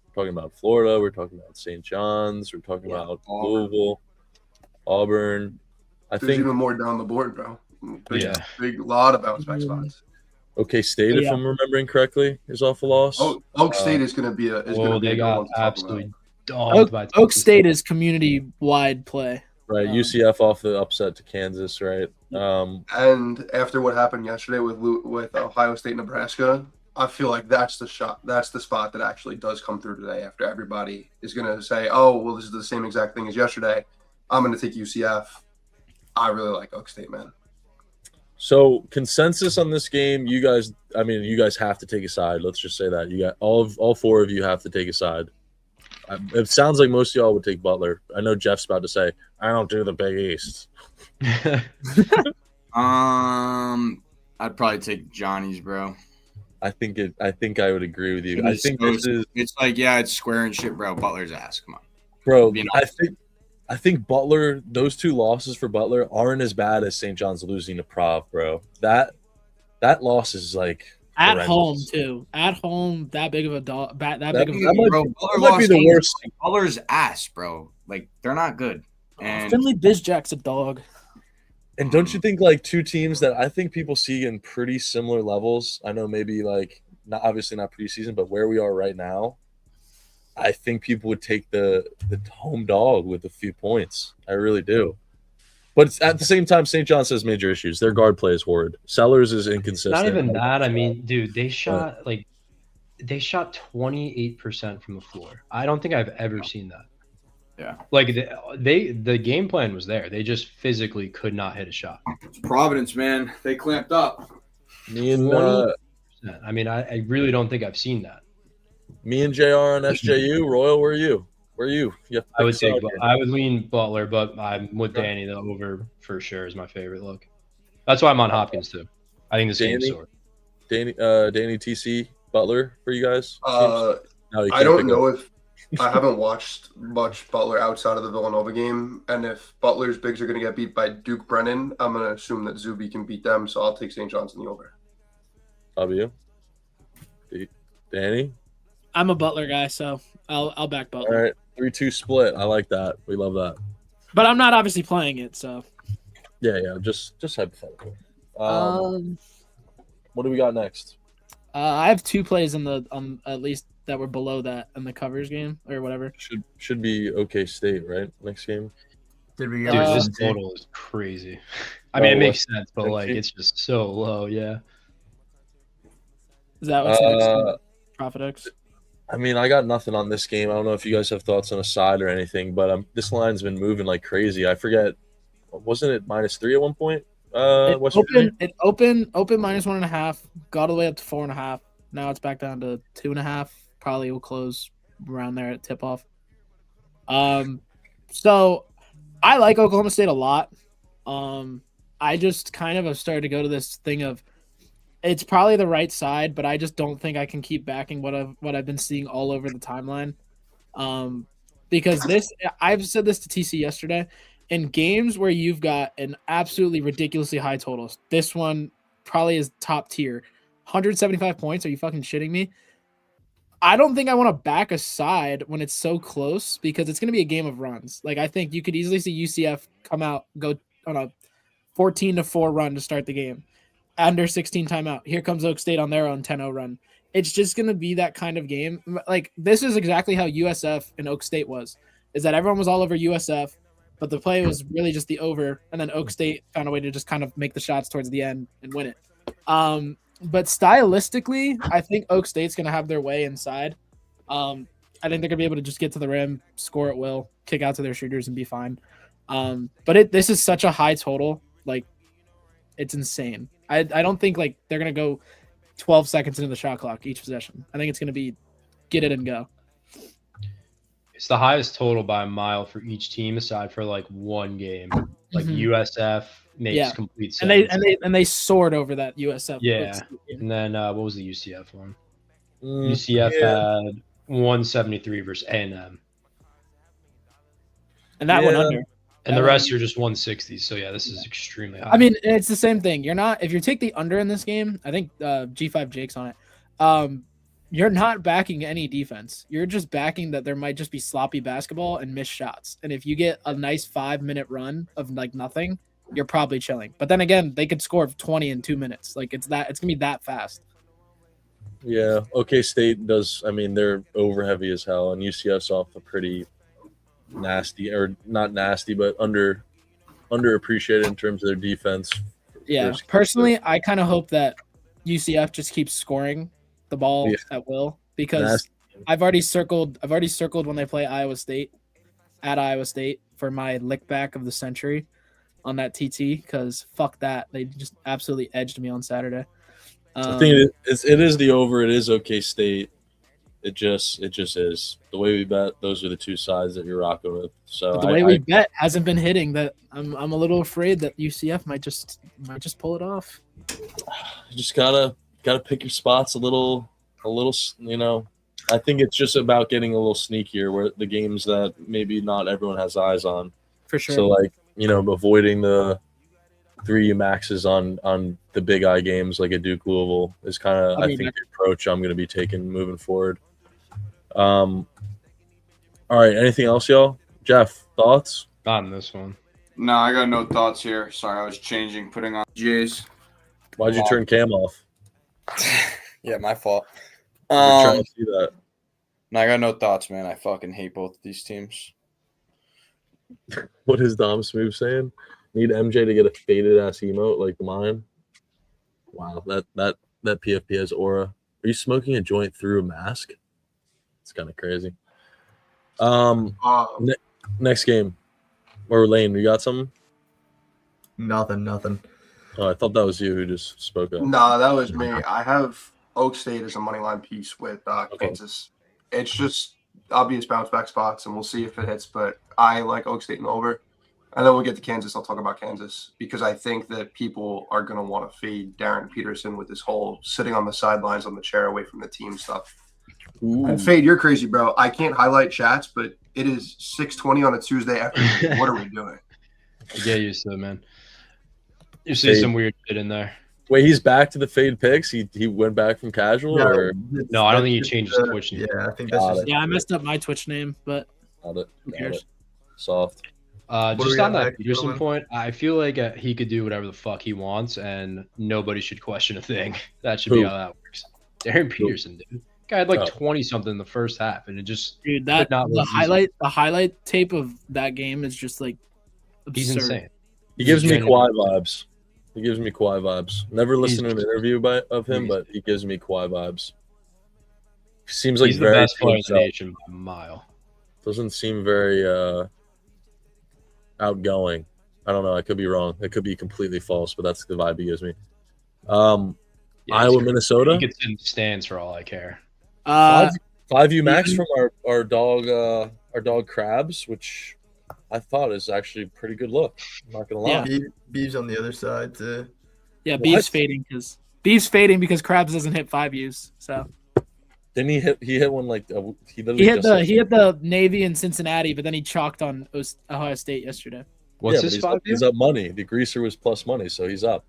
we're talking about Florida, we're talking about St. John's, we're talking about Louisville, Auburn. There's even more down the board, bro. Big lot of bounce back spots. OK State, if I'm remembering correctly, is off a loss. Oak State is going to be a. They got absolutely dogged by Oak State is community wide play. Right, UCF off the upset to Kansas, right? And after what happened yesterday with Ohio State, Nebraska, I feel like that's the spot that actually does come through today. After everybody is going to say, "Oh, well, this is the same exact thing as yesterday," I'm going to take UCF. I really like Oak State, man. So consensus on this game, you guys have to take a side. Let's just say that you got all four of you have to take a side. It sounds like most of y'all would take Butler. I know Jeff's about to say, "I don't do the Big East." I'd probably take Johnny's, bro. I think I would agree with you. I think it's like, yeah, it's square and shit, bro. Butler's ass. Come on, bro. I think Butler. Those two losses for Butler aren't as bad as St. John's losing to Prov, bro. That loss is like at horrendous. Home too. At home, that big of a dog. That big of a bro. Butler might be the worst. Butler's ass, bro. Like they're not good. And Finley Bizjack's a dog. And don't you think like two teams that I think people see in pretty similar levels? I know maybe like obviously not preseason, but where we are right now, I think people would take the home dog with a few points. I really do. But at the same time, St. John's has major issues. Their guard play is horrid. Sellers is inconsistent. Not even that. I mean, dude, they shot 28% from the floor. I don't think I've ever seen that. Yeah. Like the game plan was there. They just physically could not hit a shot. It's Providence, man. They clamped up. Me and I mean, I really don't think I've seen that. Me and JR on SJU. Royal, where are you? I would lean Butler, but I'm with Danny. The over for sure is my favorite look. That's why I'm on Hopkins too. I think this game's sore. Danny TC Butler for you guys. I don't know if I haven't watched much Butler outside of the Villanova game, and if Butler's bigs are going to get beat by Duke Brennan, I'm going to assume that Zuby can beat them. So I'll take St. John's in the over. W. Danny. I'm a Butler guy, so I'll back Butler. All right, 3-2 split. I like that. We love that. But I'm not obviously playing it, so. Yeah, just hypothetical. What do we got next? I have two plays at least that were below that in the covers game or whatever. Should be OK State, right? Next game. Did we Dude, this total is crazy. I mean, it makes sense, but like it's just so low. Yeah. Is that what's next? Profit X. I mean, I got nothing on this game. I don't know if you guys have thoughts on a side or anything, but this line's been moving like crazy. I forget, wasn't it -3 at one point? It opened -1.5, got all the way up to 4.5. Now it's back down to 2.5. Probably will close around there at tip off. So I like Oklahoma State a lot. I just kind of have started to go to this thing of it's probably the right side, but I just don't think I can keep backing what I've been seeing all over the timeline. Because I've said this to TC yesterday. In games where you've got an absolutely ridiculously high totals, this one probably is top tier. 175 points. Are you fucking shitting me? I don't think I want to back a side when it's so close because it's going to be a game of runs. Like I think you could easily see UCF go on a 14-4 run to start the game. Under 16 timeout. Here comes Oak State on their own 10-0 run. It's just going to be that kind of game. Like this is exactly how USF and Oak State was. Is that everyone was all over USF, but the play was really just the over, and then Oak State found a way to just kind of make the shots towards the end and win it. But stylistically, I think Oak State's going to have their way inside. I think they're going to be able to just get to the rim, score at will, kick out to their shooters, and be fine. But this is such a high total. Like, it's insane. I don't think, like, they're going to go 12 seconds into the shot clock each possession. I think it's going to be get it and go. It's the highest total by a mile for each team aside for, like, one game. Like, USF makes complete sense. And they soared over that USF. Yeah. And then what was the UCF one? UCF had 173 versus A&M. And that went under. And the rest are just 160s. So yeah, this is extremely high. I mean, it's the same thing. You're not if you take the under in this game. I think G5 Jake's on it. You're not backing any defense. You're just backing that there might just be sloppy basketball and missed shots. And if you get a nice 5-minute run of like nothing, you're probably chilling. But then again, they could score 20 in 2 minutes. Like it's gonna be that fast. Yeah. OK State does. I mean, they're over heavy as hell, and UCF's off a pretty nasty, or not nasty, but underappreciated in terms of their defense. Yeah. Personally, I kind of hope that UCF just keeps scoring the ball at will, because I've already circled when they play Iowa State at Iowa State for my lick back of the century on that TT, because fuck that. They just absolutely edged me on Saturday. I think it is the over. It is OK State. It just is. The way we bet, those are the two sides that you're rocking with. So the way we bet hasn't been hitting. That I'm a little afraid that UCF might just pull it off. You just gotta pick your spots a little. You know, I think it's just about getting a little sneakier where the games that maybe not everyone has eyes on. For sure. So like, you know, avoiding the 3 maxes on the big eye games like a Duke Louisville is kind of I think the approach I'm going to be taking moving forward. All right, anything else, y'all? Jeff, thoughts? Not in this one. No, I got no thoughts here. Sorry, I was putting on J's. Why'd you turn Cam off? Yeah, my fault. You're trying to see that. No, I got no thoughts, man. I fucking hate both of these teams. What is Dom Smooth saying? Need MJ to get a faded ass emote like mine. Wow, that PFP has aura. Are you smoking a joint through a mask? It's kind of crazy. Next game. Or Lane, you got something? Nothing. Oh, I thought that was you who just spoke up. Nah, that was me. I have Oak State as a money line piece with Kansas. It's just obvious bounce back spots, and we'll see if it hits. But I like Oak State and over. And then we'll get to Kansas. I'll talk about Kansas because I think that people are going to want to fade Darren Peterson with this whole sitting on the sidelines on the chair away from the team stuff. Ooh. And Fade, you're crazy, bro. I can't highlight chats, but it is 6:20 on a Tuesday afternoon. What are we doing? Yeah, you said, man. You see some weird shit in there. Wait, he's back to the fade picks? He went back from casual? or No, I don't think he changed his Twitch name. Yeah, I think that's just, I messed up my Twitch name, but who cares? Soft. Just on that Peterson point, I feel like he could do whatever the fuck he wants, and nobody should question a thing. That should be how that works. Darren Peterson, dude. Guy had like 20 something in the first half, and it just the highlight tape of that game is just like absurd. He's insane. He gives me Kawhi vibes. Never listened to an interview of him, but he gives me Kawhi vibes. Seems like he's the best player in the nation by a mile. Doesn't seem very outgoing. I don't know. I could be wrong. It could be completely false, but that's the vibe he gives me. Iowa, Minnesota. He gets in stands for all I care. 5U max from our dog Krabs, which I thought is actually a pretty good look. I'm not gonna lie. Yeah. Beeves on the other side too. Yeah, Beeves fading because Krabs doesn't hit 5Us. So didn't he hit? He hit one like he hit the Navy in Cincinnati, but then he chalked on Ohio State yesterday. What's his 5U? He's up money. The greaser was plus money, so he's up.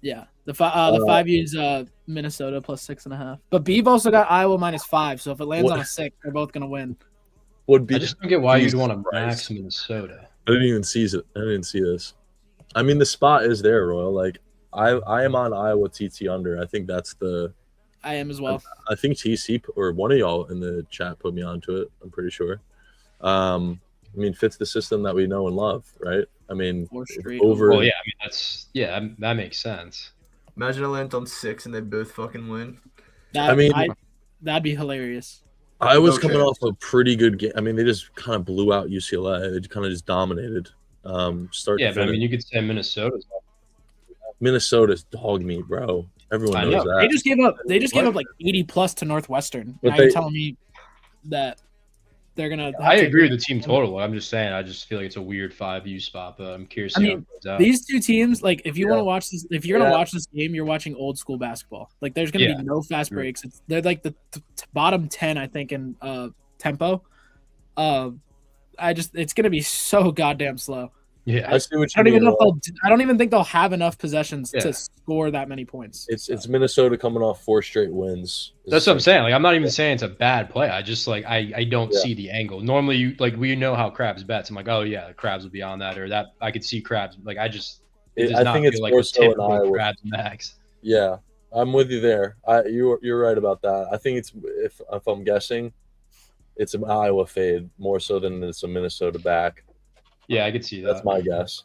Yeah, the 5U is Minnesota plus 6.5. But Beeve also got Iowa -5. So if it lands on a 6, they're both gonna win. I just don't get why you'd want to max Minnesota. I didn't even see it. I didn't see this. I mean, the spot is there, Royal. Like I am on Iowa TT under. I think that's the. I am as well. I think TC or one of y'all in the chat put me onto it. I'm pretty sure. I mean, fits the system that we know and love, right? I mean, over. Well, yeah, I mean that makes sense. Imagine it lands on 6 and they both fucking win. That'd be hilarious. I was coming off a pretty good game. I mean, they just kind of blew out UCLA. They kind of just dominated. But I mean, you could say Minnesota's dog meat, bro. Everyone knows that. They just gave up like 80 plus to Northwestern. Now you're telling me that they're gonna. I agree with the team total. I'm just saying. I just feel like it's a weird 5U spot, but I'm curious. I mean, these two teams, like, if you want to watch this, if you're gonna watch this game, you're watching old school basketball. Like, there's gonna be no fast breaks. They're like the bottom 10, I think, in tempo. It's gonna be so goddamn slow. Yeah, I see what I you don't even mean. know if they'll. I don't even think they'll have enough possessions Yeah. to score that many points. It's Minnesota coming off 4 straight wins. that's what I'm saying. Like, I'm not even saying it's a bad play. I just like I don't Yeah. see the angle. Normally, you like we know how Krabs bets. I'm like, oh yeah, Krabs will be on that, or that I could see Krabs. Like, it does I not think feel it's like more a so in typical Iowa. Krabs max. Yeah, I'm with you there. You're right about that. I think it's if I'm guessing, it's an Iowa fade more so than it's a Minnesota back. Yeah, I could see That's that. my guess.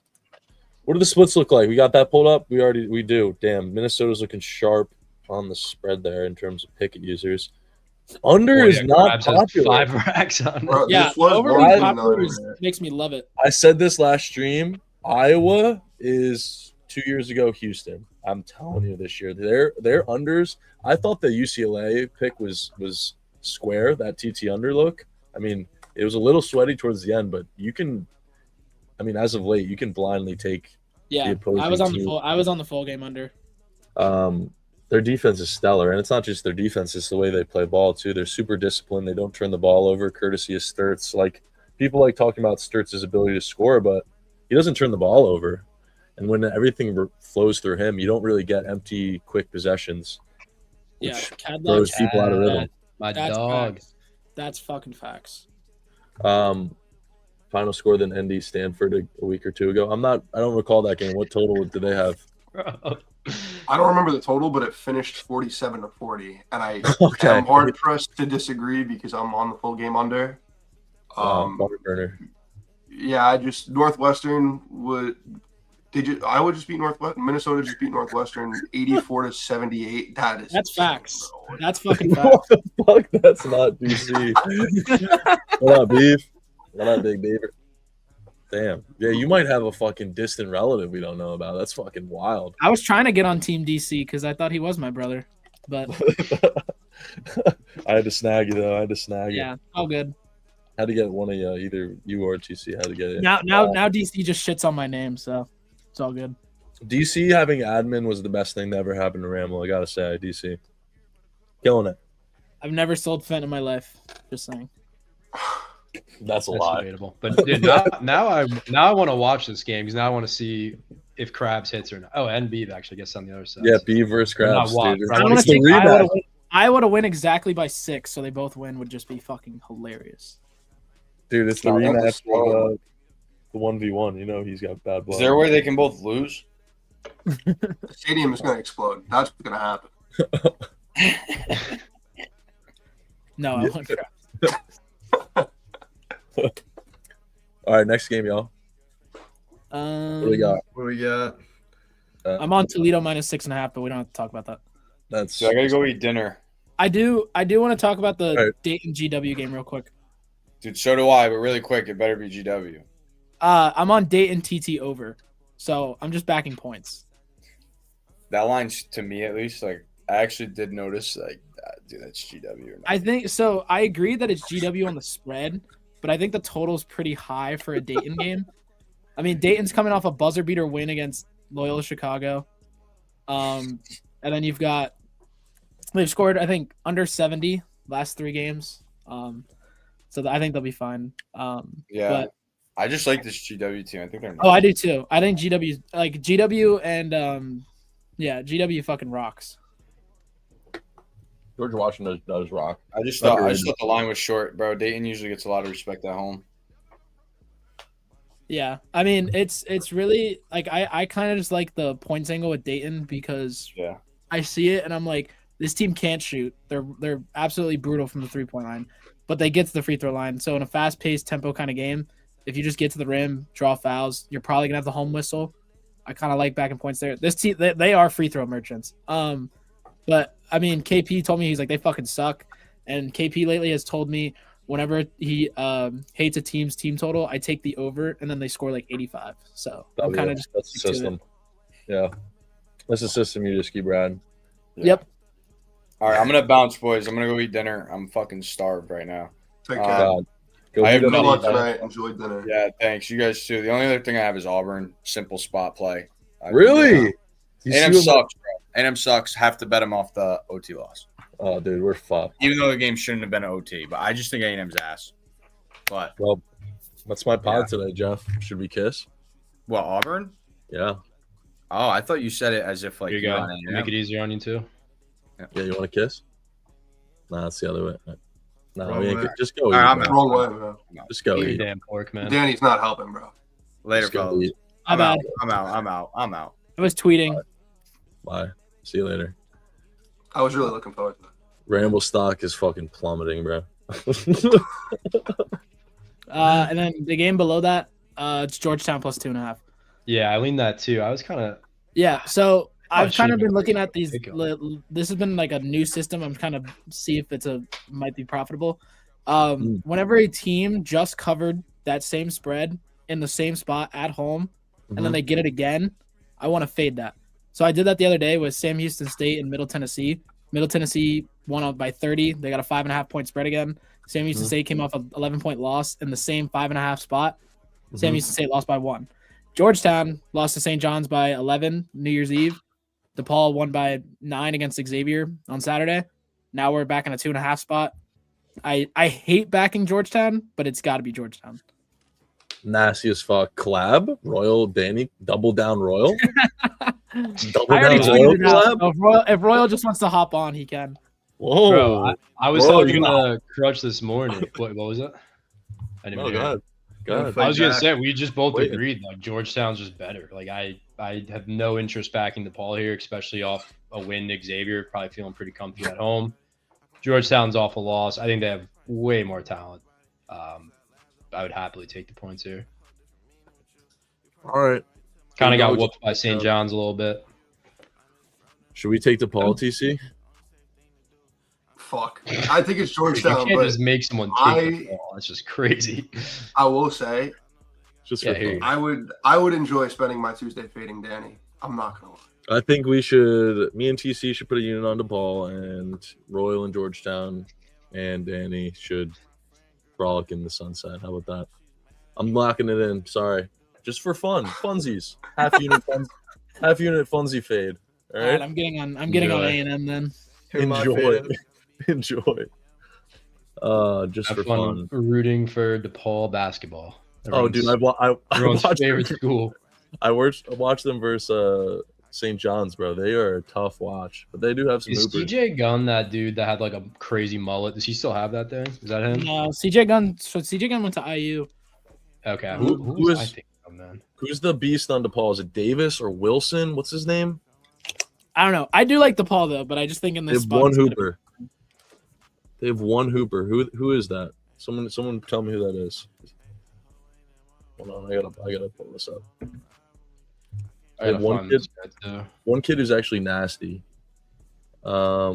What do the splits look like? We got that pulled up. We do. Damn, Minnesota's looking sharp on the spread there in terms of picket users. Under Boy, is yeah, not Krabs has popular. 5 racks on it. Bro, Yeah, this was over one being thing popular on makes me love it. I said this last stream. Iowa is 2 years ago Houston. I'm telling you this year. Their unders. I thought the UCLA pick was square, that TT under look. I mean, it was a little sweaty towards the end, but you can as of late, you can blindly take the Yeah, opposing I was on the team. full. I was on the full game under. Their defense is stellar, and it's not just their defense; it's the way they play ball too. They're super disciplined. They don't turn the ball over, courtesy of Sturts. Like people like talking about Sturts' ability to score, but he doesn't turn the ball over. And when everything flows through him, you don't really get empty, quick possessions. Yeah, Which Cadlock, throws people out of rhythm. My that's dog. facts. That's fucking facts. Final score than ND Stanford a week or two ago. I don't recall that game. What total did they have? I don't remember the total, but it finished 47-40, and I Okay. am hard pressed to disagree because I'm on the full game under. Barn burner. Yeah, I just Northwestern would. Iowa just beat Northwestern. Minnesota just beat Northwestern 84-78. That's facts. That's fucking facts. What the fuck? That's not DC. What up, beef? What up, big beaver? Damn. Yeah, you might have a fucking distant relative we don't know about. That's fucking wild. I was trying to get on Team DC because I thought he was my brother, but I had to snag you though. yeah, all good. Had to get one of you, either you or TC. Had to get it. Now DC just shits on my name, so it's all good. DC having admin was the best thing that ever happened to Ramble. I gotta say, DC, killing it. I've never sold Fent in my life. Just saying. That's a That's lie. debatable. But dude, now I want to watch this game because now I want to see if Krabs hits or not. Oh, and Beav actually gets on the other side. Yeah, Beav versus Not Krabs, watch, dude. but I wanna want to It's the see Iowa rematch. to win. Iowa to win exactly by 6, so they both win would just be fucking hilarious. Dude, it's the No, that's a rematch slow of the 1v1. You know he's got bad blood. Is there a way they can both lose? The stadium is going to explode. That's what's going to happen. No, I want Krabs. All right, next game, y'all. What do we got? What do we got? I'm on Toledo minus 6.5, but we don't have to talk about that. That's So I gotta go eat dinner, I do want to talk about the All right. Dayton GW game real quick. dude. So do I, but really quick, it better be GW. I'm on Dayton TT over, so I'm just backing points. That line's, to me at least, like I actually did notice, like, dude, that's GW. Or not. I think so. I agree that it's GW on the spread, but I think the total is pretty high for a Dayton game. I mean, Dayton's coming off a buzzer beater win against Loyola Chicago, and then they've scored, I think, under 70 last 3 games. So I think they'll be fine. Yeah, but I just like this GW team. I think they're. oh, I do too. I think GW and GW fucking rocks. George Washington does rock. I just thought the line was short, bro. Dayton usually gets a lot of respect at home. Yeah, I mean it's really like I kind of just like the points angle with Dayton because Yeah. I see it and I'm like, this team can't shoot. They're absolutely brutal from the 3-point line, but they get to the free throw line. So in a fast paced tempo kind of game, if you just get to the rim, draw fouls, you're probably gonna have the home whistle. I kind of like backing points there. This team they are free throw merchants. But I mean KP told me he's like they fucking suck, and KP lately has told me whenever he hates a team's team total, I take the over, and then they score like 85. So I'm kind of just that's the stick to system. Yeah, that's the system. You just keep riding. Yeah. Yep. All right, I'm gonna bounce, boys. I'm gonna go eat dinner. I'm fucking starved right now. Take Uh, care. God. Go I have beat Good up luck these guys. tonight. Enjoy dinner. Yeah, thanks. You guys too. The only other thing I have is Auburn. Simple spot play. Really? You see A&M what- sucks, bro. A&M sucks. Have to bet them off the OT loss. Oh, dude, we're fucked. Even though the game shouldn't have been an OT, but I just think A&M's ass. But Well, that's my pod today, Jeff. Should we kiss? What, Auburn? Yeah. Oh, I thought you said it as if like Here you you're go. on A&M. Make it easier on you too. Yeah, you want a kiss? Nah, it's the other way. No, Wrong we ain't way. just go All eat. right, bro. Wrong way, bro. Just go Eat your eat. damn pork, man. Danny's not helping, bro. Later, Just go fellas. eat. Uh, My bad. I'm out. I was tweeting. Bye. See you later. I was really looking forward to that. Ramble stock is fucking plummeting, bro. And then the game below that, it's Georgetown plus 2.5. Yeah, I leaned that too. I was kind of Yeah, so I've shit, kind of been man. looking at these. Pick 'em. This has been like a new system. I'm trying to see if might be profitable. Whenever a team just covered that same spread in the same spot at home, and then they get it again, I want to fade that. So I did that the other day with Sam Houston State and Middle Tennessee. Middle Tennessee won out by 30. They got a 5.5 point spread again. Sam Houston State came off an 11-point loss in the same 5.5 spot. Sam Houston State lost by 1. Georgetown lost to St. John's by 11 New Year's Eve. DePaul won by 9 against Xavier on Saturday. Now we're back in a 2.5 spot. I hate backing Georgetown, but it's got to be Georgetown. Nasty as fuck. Collab? Royal Danny? Double down Royal? Double I already down Royal tweeted it out. collab? So if Royal just wants to hop on, he can. Whoa. Bro, I was Bro, talking you to Crutch this morning. What was it? I didn't No, hear go it. ahead. Go ahead. I was gonna Jack. say we just both Wait. agreed like Georgetown's just better. Like I have no interest backing DePaul here, especially off a win. Xavier probably feeling pretty comfy at home. Georgetown's off a loss. I think they have way more talent. I would happily take the points here. All right. Kind of got Georgia- whooped by St. John's a little bit. Should we take DePaul, TC? Fuck. I think it's You Georgetown, can't but just make someone take I- the ball. That's just crazy. I will say Just Yeah, for here fun. I would enjoy spending my Tuesday fading Danny. I'm not gonna lie. I think me and TC should put a unit on DePaul, and Royal and Georgetown and Danny should frolic in the sunset. How about that? I'm locking it in. Sorry. Just for fun. Funsies. Half unit funsy fade. All All right, right. I'm getting on Enjoy. A&M then. Who am I Enjoy. fading? Enjoy. Just Have for fun fun. rooting for DePaul basketball. Oh, dude, I Everyone's watched favorite school. I watched them versus St. John's, bro. They are a tough watch, but they do have some Is hoopers. CJ Gunn that dude that had like a crazy mullet? Does he still have that thing? Is that him? No, CJ Gunn. So CJ Gunn went to IU. Okay. Who Who was I is- thinking of, man? Who's the beast on DePaul? Is it Davis or Wilson? What's his name? I don't know. I do like DePaul though, but I just think in They this have spot, one it's gonna be- hooper. They have one hooper. Who is that? Someone tell me who that is. Hold on, I gotta pull this up. I gotta one find kid- this guy too. One kid who's actually nasty. Let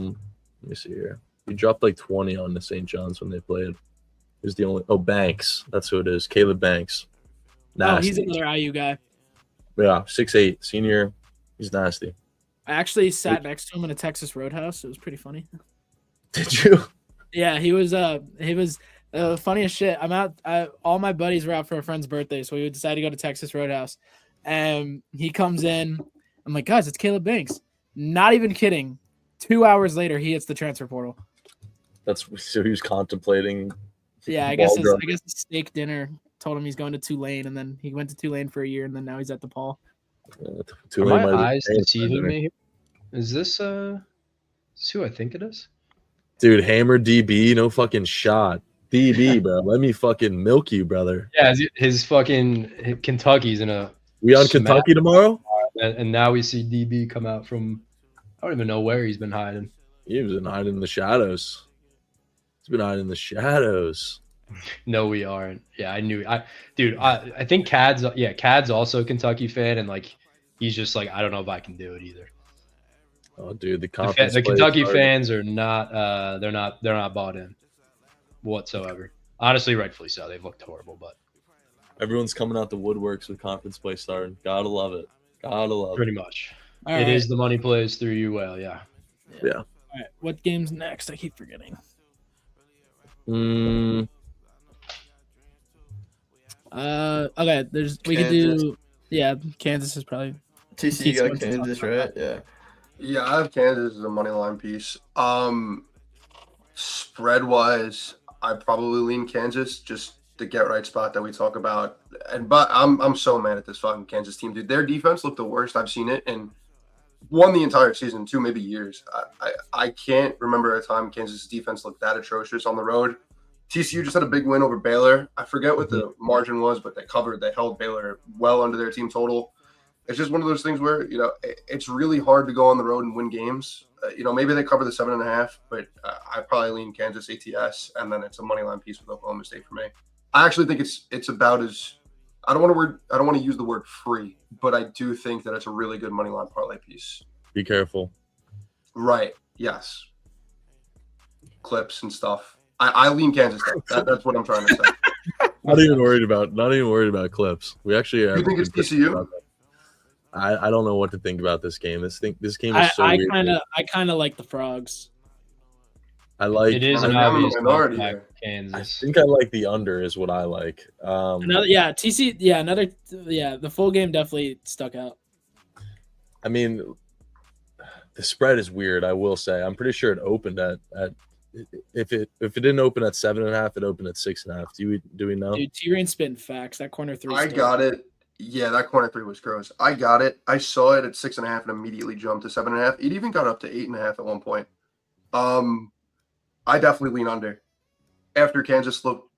me see here. He dropped like 20 on the St. John's when they played. He's the only. Oh, Banks. That's who it is. Caleb Banks. Oh, he's Nasty. another IU guy. Yeah, 6'8", senior. He's nasty. I actually sat next to him in a Texas Roadhouse. It was pretty funny. Did you? Yeah, he was funny as shit. I'm out. All my buddies were out for a friend's birthday, so we decided to go to Texas Roadhouse. And he comes in. I'm like, guys, it's Caleb Banks. Not even kidding. 2 hours later, he hits the transfer portal. That's so he was contemplating. Yeah, I guess Ball the steak dinner told him he's going to Tulane, and then he went to Tulane for a year, and then now he's at DePaul. Are Tulane my might be eyes paying for deceiving dinner. me? Is this who I think it is? Dude, Hammer DB, no fucking shot. DB, bro. Let me fucking milk you, brother. Yeah, his fucking Kentucky's in a We on Smack. Kentucky tomorrow? and now we see DB come out from I don't even know where he's been hiding. He was hiding in the shadows. He's been hiding in the shadows. No, we aren't. Yeah, I knew. I think Cad's also a Kentucky fan, and like he's just like I don't know if I can do it either. Oh, dude, the The conference. play is Kentucky hard. fans are not. They're not bought in whatsoever. Honestly, rightfully so. They've looked horrible, but Everyone's coming out the woodworks with conference play starting. Gotta love it. Gotta love pretty it. much All it right. is the money plays through UL. Yeah. Yeah. All right. What game's next? I keep forgetting. Okay. We could do. Yeah, Kansas is probably. TC Keith got wants to talk Kansas, about right? Yeah. Yeah, I have Kansas as a money line piece. Spread wise, I probably lean Kansas just the get right spot that we talk about. But I'm so mad at this fucking Kansas team, dude. Their defense looked the worst I've seen it in one the entire season, 2 maybe years. I can't remember a time Kansas defense looked that atrocious on the road. TCU just had a big win over Baylor. I forget what the margin was, but they held Baylor well under their team total. It's just one of those things where, it's really hard to go on the road and win games. Maybe they cover the 7.5, but I probably lean Kansas ATS, and then it's a money line piece with Oklahoma State for me. I actually think it's about as I don't want to use the word free, but I do think that it's a really good money line parlay piece. Be careful. Right. Yes. Clips and stuff. I lean Kansas. That's what I'm trying to say. Not even worried about clips. We actually You think it's TCU? I don't know what to think about this game. This game is so weird. I kind of like the Frogs. It is an I'm in the obvious minority back here. I Kansas. think I like the under is what I like. The full game definitely stuck out. I mean, the spread is weird. I will say. I'm pretty sure it opened at if it didn't open at 7.5, it opened at 6.5. Do we know? Dude, T-Rain spitting facts. That corner 3. I got it. Yeah, that corner 3 was gross. I got it. I saw it at 6.5 and immediately jumped to 7.5. It even got up to 8.5 at one point. I definitely lean under. After Kansas looked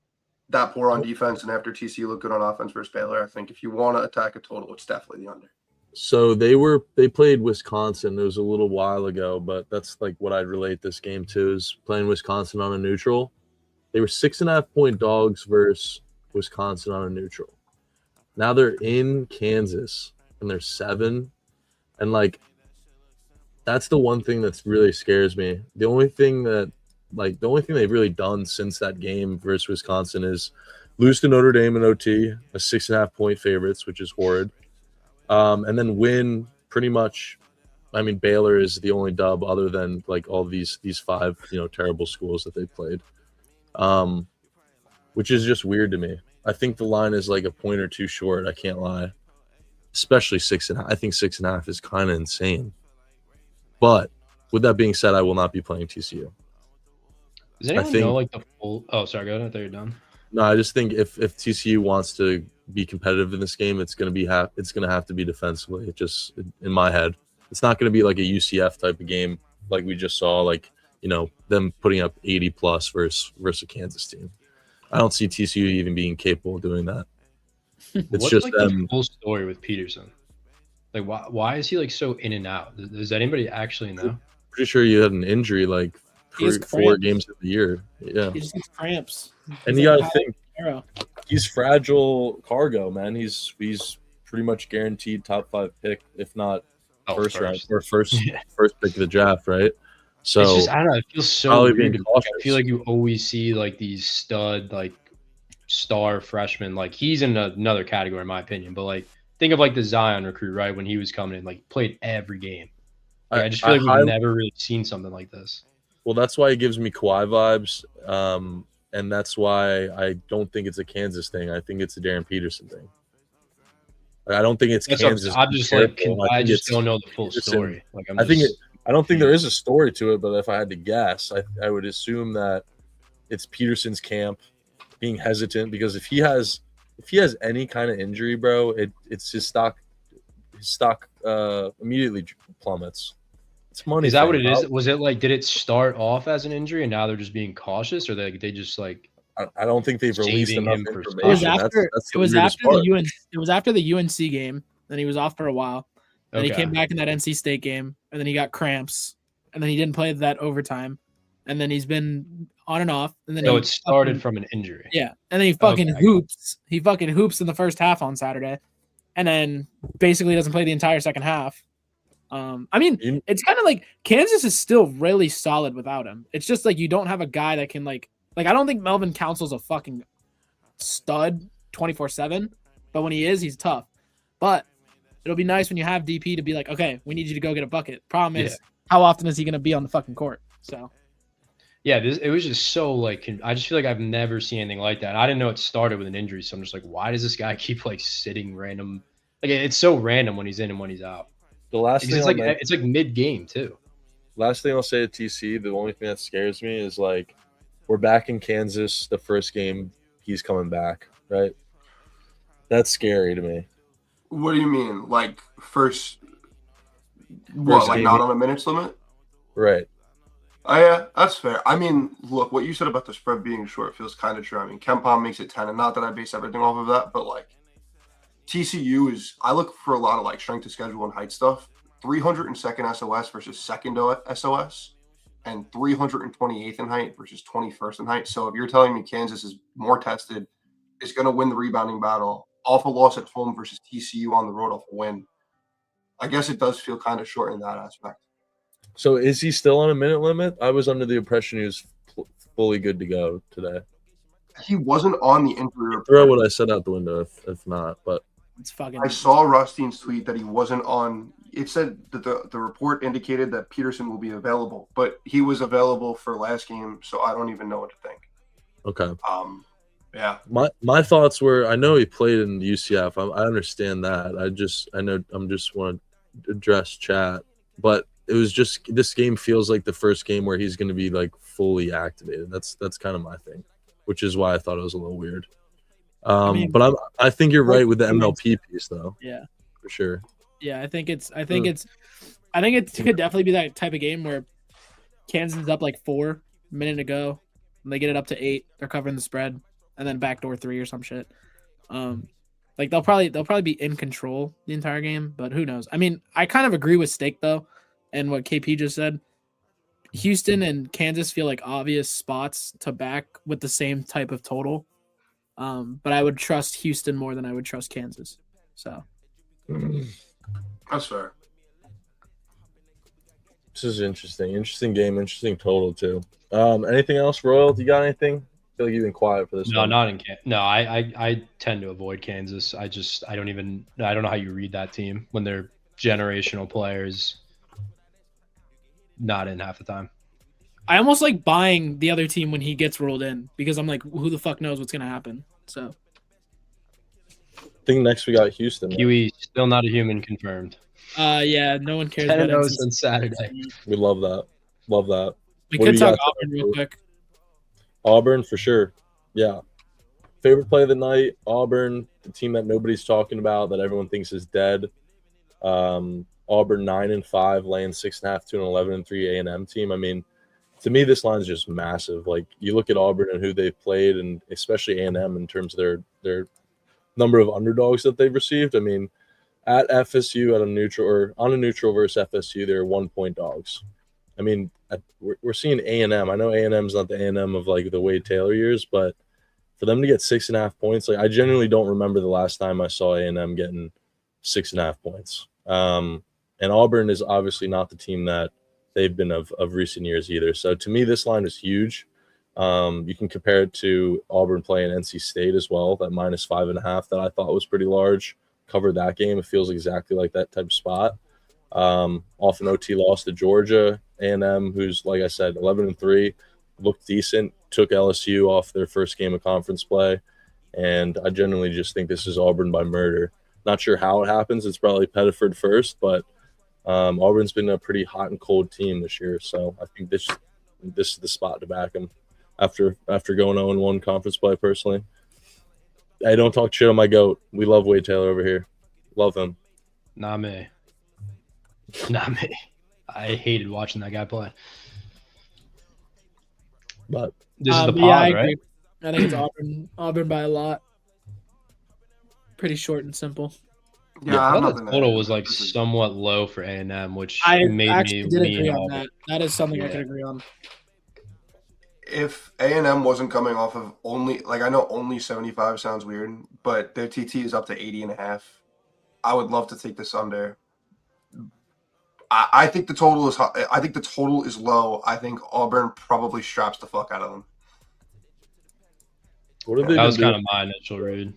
that poor on defense and after TCU looked good on offense versus Baylor, I think if you want to attack a total, it's definitely the under. So they played Wisconsin. It was a little while ago, but that's like what I'd relate this game to is playing Wisconsin on a neutral. They were 6.5 point dogs versus Wisconsin on a neutral. Now they're in Kansas and they're 7. And that's the one thing that's really scares me. The only thing they've really done since that game versus Wisconsin is lose to Notre Dame in OT, a 6.5 point favorites, which is horrid. And then win pretty much. I mean, Baylor is the only dub other than all these 5 terrible schools that they played, which is just weird to me. I think the line is a point or 2 short. I can't lie, especially 6.5. I think 6.5 is kind of insane. But with that being said, I will not be playing TCU. Does anyone know the full? Oh, sorry, go ahead. I thought you were done. No, I just think if TCU wants to be competitive in this game, it's going to have to be defensively. It just in my head, it's not going to be like a UCF type of game like we just saw. Them putting up 80 plus versus a Kansas team. I don't see TCU even being capable of doing that. It's What's just the full story with Peterson? Why is he so in and out? Does anybody actually know? Pretty sure you had an injury 4 games of the year. Yeah, He just gets cramps. and you got to think he's fragile cargo, man. He's pretty much guaranteed top 5 pick, if not first round or first pick of the draft, right? So it's just, I don't know. It feels so probably weird. being I cautious. feel like you always see these stud star freshmen. He's in another category in my opinion, but think of the Zion recruit, right? When he was coming in, played every game. I just feel we've never really seen something like this. Well, that's why it gives me Kawhi vibes, and that's why I don't think it's a Kansas thing. I think it's a Darren Peterson thing. I don't think it's Kansas. I'm just I just don't know the full story. I don't think there is a story to it, but if I had to guess, I would assume that it's Peterson's camp being hesitant because if he has any kind of injury, bro, it's his stock immediately plummets. It's money. Is that what it is? Was it did it start off as an injury and now they're just being cautious, or they just I don't think they've released enough information. It was after the UNC game. Then he was off for a while. Then he came back in that NC State game, and then he got cramps, and then he didn't play that overtime, and then he's been on and off. And then it started from an injury. Yeah, and then he fucking hoops. He fucking hoops in the first half on Saturday, and then basically doesn't play the entire second half. It's kind of Kansas is still really solid without him. It's just you don't have a guy that can I don't think Melvin Council's a fucking stud 24/7, but when he is, he's tough. But it'll be nice when you have DP to be okay, we need you to go get a bucket. Problem is, how often is he going to be on the fucking court? So, yeah, it was just so I just feel I've never seen anything like that. I didn't know it started with an injury, so I'm just why does this guy keep sitting random? It's so random when he's in and when he's out. The last thing it's mid game too. Last thing I'll say at TC, the only thing that scares me is we're back in Kansas the first game he's coming back, right? That's scary to me. What do you mean? Like first what? Like game. not on a minutes limit? Right. Oh yeah, that's fair. I mean, look, what you said about the spread being short feels kind of true. I mean, Kempom makes it 10, and not that I base everything off of that, but like TCU is. I look for a lot of like strength of schedule and height stuff. 302nd SOS versus second SOS, and 328th in height versus 21st in height. So if you're telling me Kansas is more tested, is going to win the rebounding battle off a loss at home versus TCU on the road off a win, I guess it does feel kind of short in that aspect. So is he still on a minute limit? I was under the impression he was fully good to go today. He wasn't on the injury report. Throw what I said out the window if not, but It's fucking. I saw Rustein's tweet that he wasn't on. It said that the report indicated that Peterson will be available, but he was available for last game, so I don't even know what to think. okay. Yeah. My thoughts were, I know he played in the UCF. I understand that. I'm just want to address chat, but it was just this game feels like the first game where he's going to be like fully activated. That's kind of my thing, which is why I thought it was a little weird. But I think you're right with the MLP piece though. Yeah, for sure. Yeah, I think it could definitely be that type of game where Kansas is up like 4 minute to go, and they get it up to 8. They're covering the spread, and then backdoor 3 or some shit. Like they'll probably be in control the entire game, but who knows? I mean, I kind of agree with Steak though, and what KP just said. Houston and Kansas feel like obvious spots to back with the same type of total. But I would trust Houston more than I would trust Kansas. So that's fair. This is interesting. Interesting game, interesting total too. Anything else, Royal? Do you got anything? I feel like you've been quiet for this. No, one. not in Kansas. No, I tend to avoid Kansas. I don't know how you read that team when they're generational players not in half the time. I almost like buying the other team when he gets rolled in because I'm like, who the fuck knows what's gonna happen? So I think next we got Houston. Huey still not a human confirmed. Yeah, no one cares 10 about on NC Saturday. We love that. Love that. We What could do you talk got Auburn real quick. Auburn for sure. Yeah. Favorite play of the night, Auburn, the team that nobody's talking about, that everyone thinks is dead. Auburn 9-5, laying 6.5 to an 11-3 A&M team. I mean, to me, this line is just massive. Like you look at Auburn and who they've played, and especially A&M in terms of their number of underdogs that they've received. I mean, at FSU on a neutral versus FSU, they're 1-point dogs. I mean, we're seeing A&M. I know A&M's not the A&M of like the Wade Taylor years, but for them to get 6.5 points, like I genuinely don't remember the last time I saw A&M getting 6.5 points. And Auburn is obviously not the team that they've been of recent years either. So to me, this line is huge. You can compare it to Auburn playing NC State as well, that -5.5 that I thought was pretty large. Covered that game. It feels exactly like that type of spot. Off an OT loss to Georgia. A&M, who's, like I said, 11-3, looked decent, took LSU off their first game of conference play. And I generally just think this is Auburn by murder. Not sure how it happens. It's probably Pettiford first, but Auburn's been a pretty hot and cold team this year. So I think this is the spot to back them after going 0-1 conference play personally. I don't talk shit on my GOAT. We love Wade Taylor over here. Love him. Not me. Not me. I hated watching that guy play. But this is the pod, yeah, I right? agree. I think it's Auburn by a lot. Pretty short and simple. Yeah, I I'm thought not the total was like somewhat low for A&M, which I made actually me did lean agree on Auburn. that. That is something I Yeah. can agree on. If A&M wasn't coming off of only I know only 75 sounds weird, but their TT is up to 80.5. I would love to take this under. I think the total is high. I think the total is low. I think Auburn probably straps the fuck out of them. what have they That been was doing? kind of my initial read.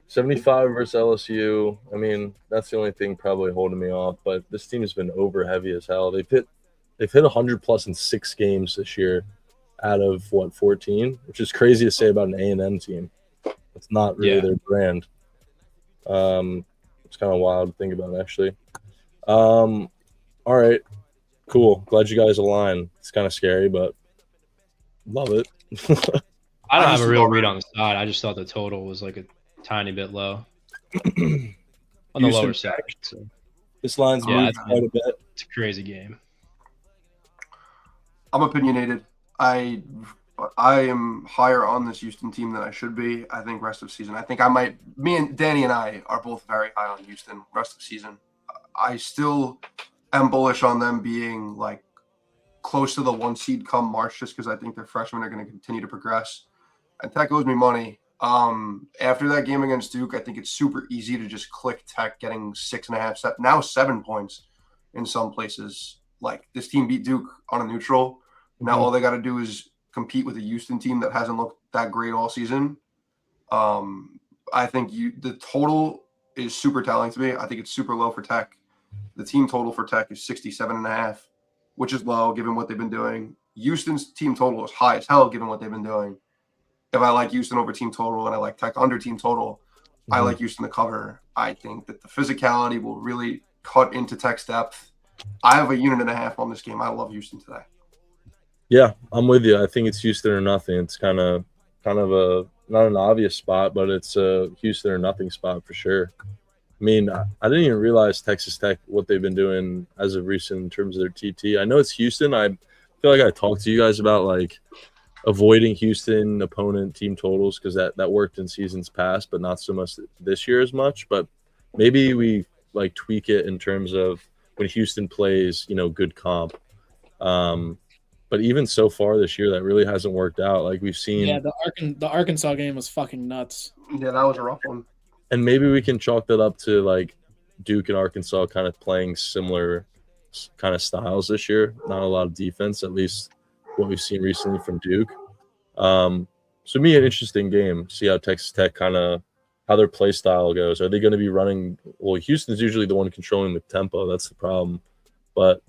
75 versus LSU. I mean, that's the only thing probably holding me off. But this team has been over heavy as hell. They've hit 100 plus in 6 games this year, out of 14, which is crazy to say about an A&M team. It's not really their brand. It's kind of wild to think about, actually. All right, cool. Glad you guys align. It's kind of scary, but love it. I don't I have just a real don't- read on the side. I just thought the total was like a tiny bit low on the Houston lower side. Tech. So This line's Yeah, moved quite a bit. it's a crazy game. I'm opinionated. I am higher on this Houston team than I should be. I think rest of season. I think I might. Me and Danny and I are both very high on Houston rest of season. I still am bullish on them being like close to the 1 seed come March, just because I think their freshmen are going to continue to progress. And Tech owes me money. After that game against Duke, I think it's super easy to just click Tech getting 6.5, now 7 points in some places. Like this team beat Duke on a neutral. Now all they got to do is compete with a Houston team that hasn't looked that great all season. I think the total is super telling to me. I think it's super low for Tech. The team total for Tech is 67.5, which is low given what they've been doing. Houston's team total is high as hell given what they've been doing. If I like Houston over team total and I like Tech under team total, I like Houston to cover. I think that the physicality will really cut into Tech's depth. I have a 1.5 on this game. I love Houston today. Yeah, I'm with you. I think it's Houston or nothing. It's kind of a not an obvious spot, but it's a Houston or nothing spot for sure. I mean, I didn't even realize Texas Tech what they've been doing as of recent in terms of their TT. I know it's Houston. I feel like I talked to you guys about like avoiding Houston opponent team totals because that worked in seasons past, but not so much this year as much. But maybe we like tweak it in terms of when Houston plays, good comp. But even so far this year, that really hasn't worked out. Like we've seen. Yeah, the Arkansas game was fucking nuts. Yeah, that was a rough one. And maybe we can chalk that up to like Duke and Arkansas kind of playing similar kind of styles this year. Not a lot of defense, at least what we've seen recently from Duke. So me, an interesting game. See how Texas Tech how their play style goes. Are they going to be running? Well, Houston's usually the one controlling the tempo. That's the problem. But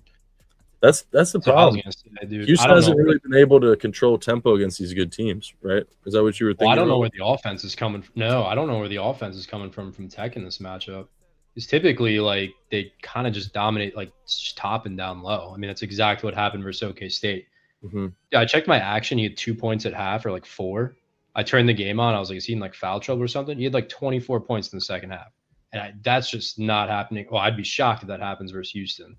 that's the That's what I was problem. gonna say, dude. I Houston don't hasn't know. really been able to control tempo against these good teams, right? Is that what you were thinking? Well, I don't know about? where the offense is coming from. No, I don't know where the offense is coming from Tech in this matchup. It's typically like they kind of just dominate, like just top and down low. I mean, that's exactly what happened versus OK State. Mm-hmm. Yeah, I checked my action. He had 2 points at half or like 4. I turned the game on. I was like, is he in like foul trouble or something? He had like 24 points in the second half. And that's just not happening. Well, I'd be shocked if that happens versus Houston.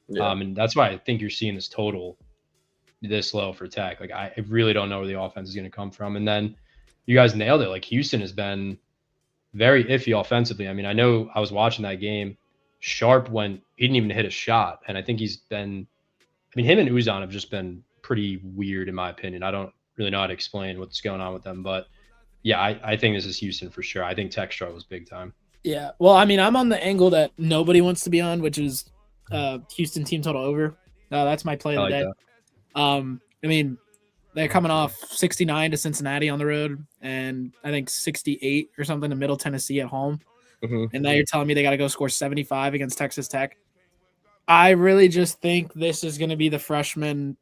Yeah. And that's why I think you're seeing this total this low for Tech. Like, I really don't know where the offense is going to come from. And then you guys nailed it. Like, Houston has been very iffy offensively. I mean, I know I was watching that game. Sharp he didn't even hit a shot. And I think him and Uzan have just been pretty weird, in my opinion. I don't really know how to explain what's going on with them. But yeah, I think this is Houston for sure. I think Tech struggles big time. Yeah. Well, I mean, I'm on the angle that nobody wants to be on, which is Houston team total over. That's my play of the day. I mean, they're coming off 69 to Cincinnati on the road, and I think 68 or something to Middle Tennessee at home. Mm-hmm. And now you're telling me they got to go score 75 against Texas Tech. I really just think this is going to be the freshmen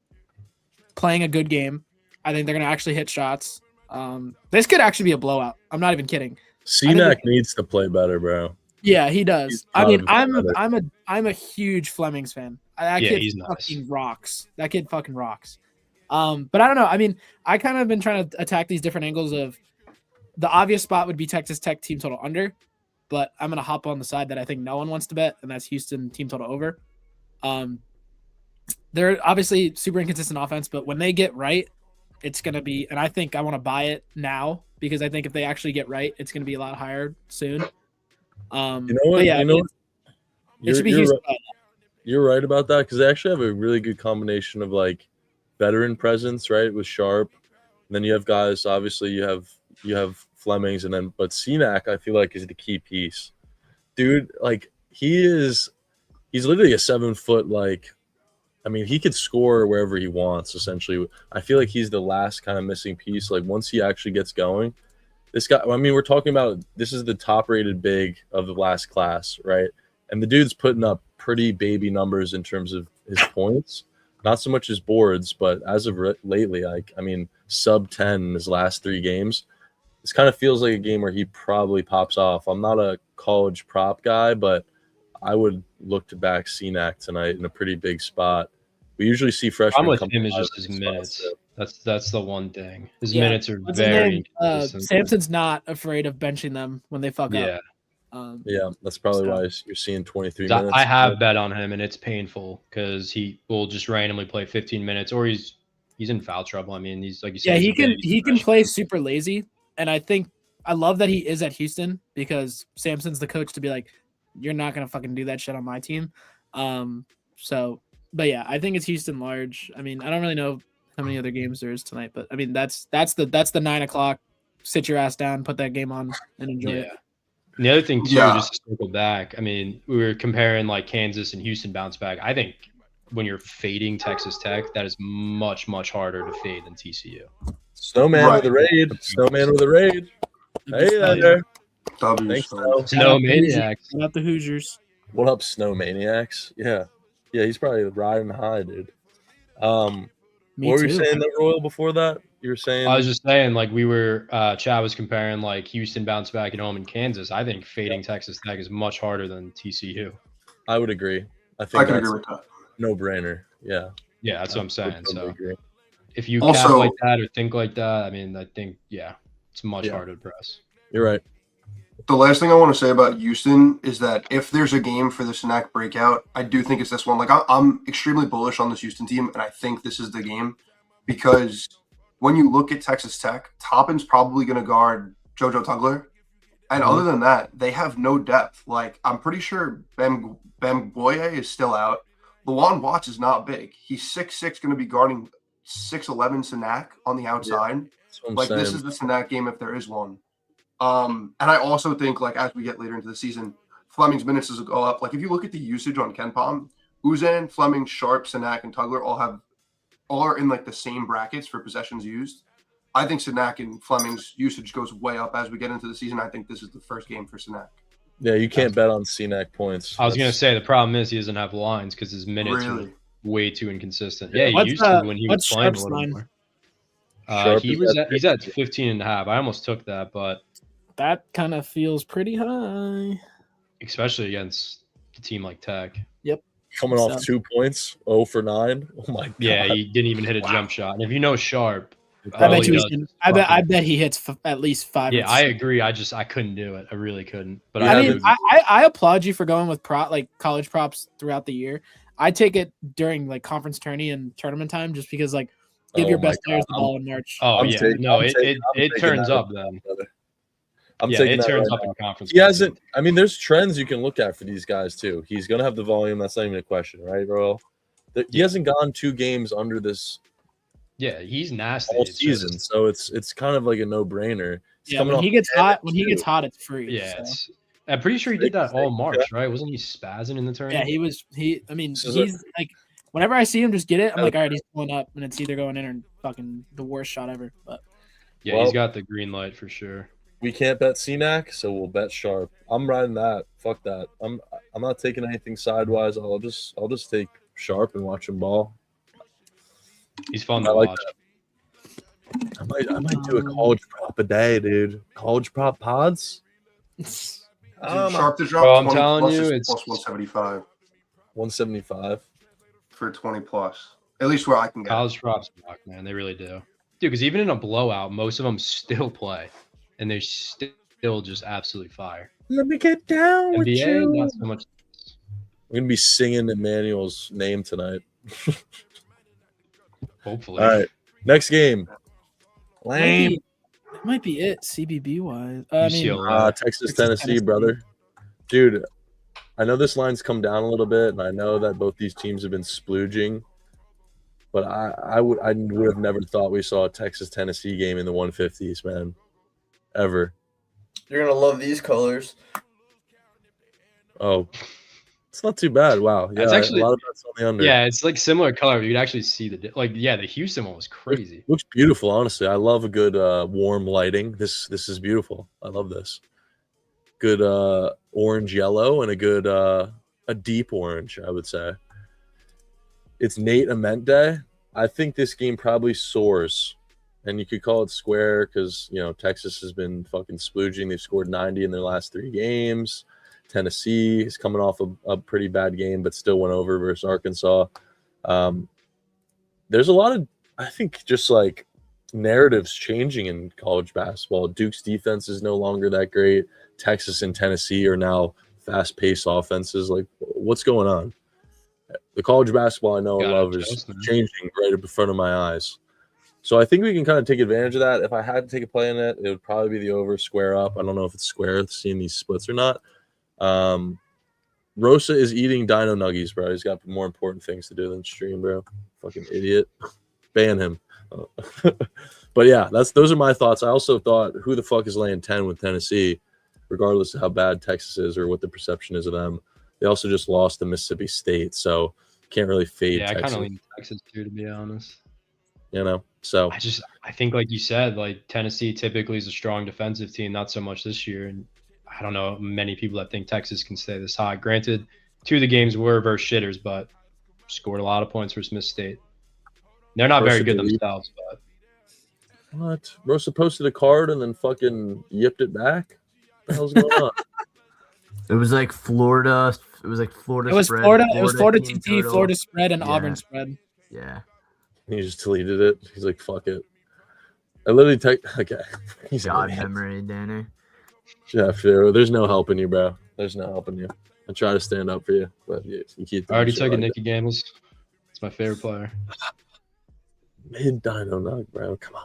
playing a good game. I think they're going to actually hit shots. This could actually be a blowout. I'm not even kidding. CNAC needs to play better, bro. Yeah, he does. He's I mean, probably I'm a huge Flemings fan. That Yeah, kid he's nice. fucking rocks. That kid fucking rocks. But I don't know. I mean, I kind of been trying to attack these different angles of the obvious spot would be Texas Tech team total under, but I'm gonna hop on the side that I think no one wants to bet, and that's Houston team total over. They're obviously super inconsistent offense, but when they get right, it's gonna be. And I think I want to buy it now because I think if they actually get right, it's gonna be a lot higher soon. You know what? Yeah, it should be Houston. You're right about that because they actually have a really good combination of like veteran presence, right? With Sharp, and then you have guys. Obviously, you have Flemings, and then but CNAC, I feel like is the key piece, dude. Like he's literally a 7 foot like. I mean, he could score wherever he wants. Essentially, I feel like he's the last kind of missing piece. Like once he actually gets going, this guy. I mean, we're talking about this is the top rated big of the last class, right? And the dude's putting up pretty baby numbers in terms of his points. Not so much his boards, but as of lately, like I mean, sub 10 in his last 3 games. This kind of feels like a game where he probably pops off. I'm not a college prop guy, but I would look to back CNAC tonight in a pretty big spot. We usually see I'm freshmen with come him is out of just his these minutes. spots, That's the one thing. His Yeah. minutes are What's his very name? inconsistent. Samson's not afraid of benching them when they fuck Yeah. up. Yeah, that's probably So- why you're seeing 23 'Cause minutes. I have bet on him, and it's painful because he will just randomly play 15 minutes, or he's in foul trouble. I mean, he's like you said. Yeah, he's he big, can play super lazy, and I love that he is at Houston because Samson's the coach to be like, you're not gonna fucking do that shit on my team. So, but yeah, I think it's Houston large. I mean, I don't really know how many other games there is tonight, but I mean that's the 9 o'clock. Sit your ass down, put that game on, and enjoy it. Yeah. And the other thing too, Yeah. just to circle back. I mean, we were comparing like Kansas and Houston bounce back. I think when you're fading Texas Tech, that is much harder to fade than TCU. Snowman Right. with a raid. Snowman with a raid. Hey Snow. there. W. Thanks, Snow. Snow. Snow maniacs. Shout out the Hoosiers. What up, Snow Maniacs? Yeah. Yeah, he's probably riding high, dude. Me what were too. you saying, that Royal, before that? You were saying I was just saying, like we were, Chad was comparing like Houston bounce back at home in Kansas. I think fading Texas Tech is much harder than TCU. I would agree. I I think can that's agree with that. no brainer. Yeah. Yeah, that's what I'm I saying. would totally So agree. if you Also- cap like that or think like that, I mean, I think it's much Yeah. harder to press. You're right. The last thing I want to say about Houston is that if there's a game for the Snack breakout, I do think it's this one. Like I'm extremely bullish on this Houston team, and I think this is the game because when you look at Texas Tech, Toppin's probably going to guard JoJo Tugler, and other than that, they have no depth. Like I'm pretty sure Bamboye is still out. Lawan Watts is not big. He's 6'6", going to be guarding 6'11" Snack on the outside. That's what I'm Like saying. this is the Snack game if there is one. And I also think like as we get later into the season, Fleming's minutes will go up. Like if you look at the usage on KenPom, Uzan, Fleming, Sharp, Sanak, and Tugler all are in like the same brackets for possessions used. I think Sanak and Fleming's usage goes way up as we get into the season. I think this is the first game for Sanak. Yeah, you can't bet on CNAC points. I was gonna That's- say the problem is he doesn't have lines because his minutes Really? are way too inconsistent. Yeah. Yeah, he What's, used to when he was what's playing a Sharp's little line? more. Sharp He's at 15 and a half. I almost took that, but That kind of feels pretty high. especially against a team like Tech. Coming off So- 2 points, 0 for 9. Oh my god. Yeah, he didn't even hit a jump shot. And if you know Sharp, I probably bet you. does Can, just I bet. I fucking- bet he hits at least 5. Yeah, I agree. I couldn't do it. I really couldn't. But Yeah, I I mean, I applaud you for going with college props throughout the year. I take it during like conference tourney and tournament time just because like give Oh your my best players the God. ball in March. oh I'm yeah, taking- no, I'm it taking- I'm it taking turns that up right then. brother. I'm Yeah, taking it that turns right up now. in conference. He play, hasn't. too. I mean, there's trends you can look at for these guys too. He's gonna have the volume. That's not even a question, right, bro? He hasn't gone 2 games under this Yeah, he's nasty. all It's season, just- so it's kind of like a no brainer. Yeah, when he gets hot, it's free. yeah, so. it's, I'm pretty sure he did that all March, Okay. right? Wasn't he spazzing in the Yeah, tournament? he was. I mean, This is he's like, whenever I see him just get it, I'm like, all right, he's pulling up, and it's either going in or fucking the worst shot ever. But Yeah, Well- he's got the green light for sure. We can't bet CNAC, so we'll bet Sharp. I'm riding that. Fuck that. I'm not taking anything sidewise. I'll just take Sharp and watch him ball. He's fun I to like watch. I might do a college prop a day, dude. College prop pods. Sharp to drop Bro, I'm 20 telling plus you, is it's- plus 175 175. for 20 plus. At least where I can get. College props rock, man. They really do. Dude, because even in a blowout, most of them still play, and they're still just absolutely fire. Let me get down with NBA, you. not so much. We're gonna be singing Emmanuel's name tonight. Hopefully. All right, next game. Lame. that might be it. CBB wise, I mean, UCLA. Texas, Texas, Tennessee, Tennessee. brother. Dude, I know this line's come down a little bit, and I know that both these teams have been splooging. But I would have never thought we saw a Texas Tennessee game in the 150s, man. Ever. You're gonna love these colors. Oh, it's not too bad. Wow. Yeah, That's actually- a lot of bets on the under. Yeah, it's like similar color. But you could actually see the the Houston one was crazy. Looks beautiful, honestly. I love a good warm lighting. This is beautiful. I love this. Good orange yellow and a good a deep orange, I would say. It's Nate Ament Day. I think this game probably soars. And you could call it square because Texas has been fucking splooging. They've scored 90 in their last 3 games. Tennessee is coming off a pretty bad game, but still went over versus Arkansas. there's a lot of, I think, just like narratives changing in college basketball. Duke's defense is no longer that great. Texas and Tennessee are now fast-paced offenses. Like, what's going on? The college basketball I know and love is changing right in front of my eyes. So I think we can kind of take advantage of that. If I had to take a play in it, it would probably be the over square up. I don't know if it's square seeing these splits or not. Rosa is eating dino nuggies, bro. He's got more important things to do than stream, bro. Fucking idiot. Ban him. But yeah, those are my thoughts. I also thought, who the fuck is laying 10 with Tennessee, regardless of how bad Texas is or what the perception is of them. They also just lost to Mississippi State, so can't really fade Yeah, I Texas. kind of lean Texas too, to be honest. You know, so I think, like you said, like Tennessee typically is a strong defensive team, not so much this year. And I don't know many people that think Texas can stay this high. Granted, 2 of the games were versus shitters, but scored a lot of points versus Miss State. They're not very good themselves, but what? Rosa posted a card and then fucking yipped it back. What the hell's going on? It was like Florida. It was like Florida. It was spread, Florida. It was Florida team TT, total. Florida spread, and Yeah. Auburn spread. Yeah. He just deleted it. He's like, fuck it. I literally okay. He's God an idiot. memory, Danny. Jeff, there's no helping you, bro. There's no helping you. I try to stand up for you, but you keep. I already took Nicky Gambles. It's my favorite player. Mid Dino Nug, bro. Come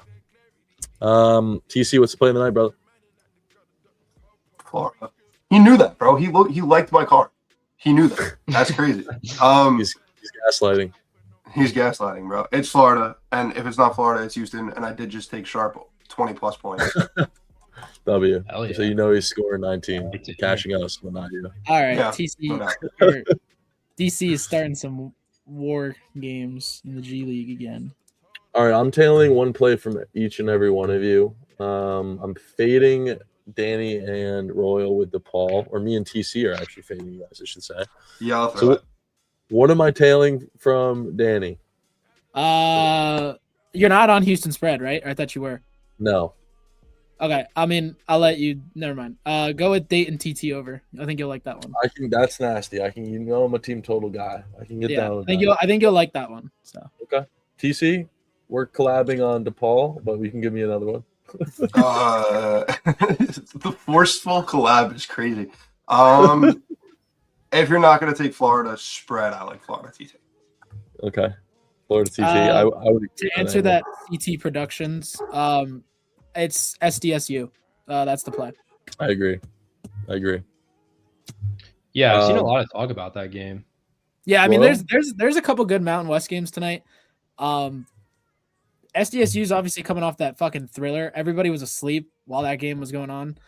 on. TC, what's the play of the night, brother? Florida. He knew that, bro. He liked my card. He knew that. That's crazy. He's gaslighting. He's gaslighting, bro. It's Florida, and if it's not Florida, it's Houston. And I did just take Sharp 20+ points. W. Hell yeah. So you know he's scoring 19, cashing us, but not you. All right, Yeah, TC. no doubt. DC is starting some war games in the G League again. All right, I'm tailing one play from each and every one of you. I'm fading Danny and Royal with DePaul, or me and TC are actually fading you guys, I should say. Yeah, I'll throw So it. what am I tailing from Danny? You're not on Houston spread, right? Or I thought you were. No. Okay, I mean, I'll let you. Never mind. Go with Dayton TT over. I think you'll like that one. I think that's nasty. I'm a team total guy. I can get down with I think you'll like that one. So Okay. TC, we're collabing on DePaul, but we can give me another one. The forceful collab is crazy. If you're not going to take Florida spread, I like Florida TT. Okay. Florida TT. I would to answer that CT Productions, it's SDSU. That's the play. I agree. Yeah, I've seen a lot of talk about that game. Yeah, I mean, Well- there's a couple good Mountain West games tonight. SDSU is obviously coming off that fucking thriller. Everybody was asleep while that game was going on.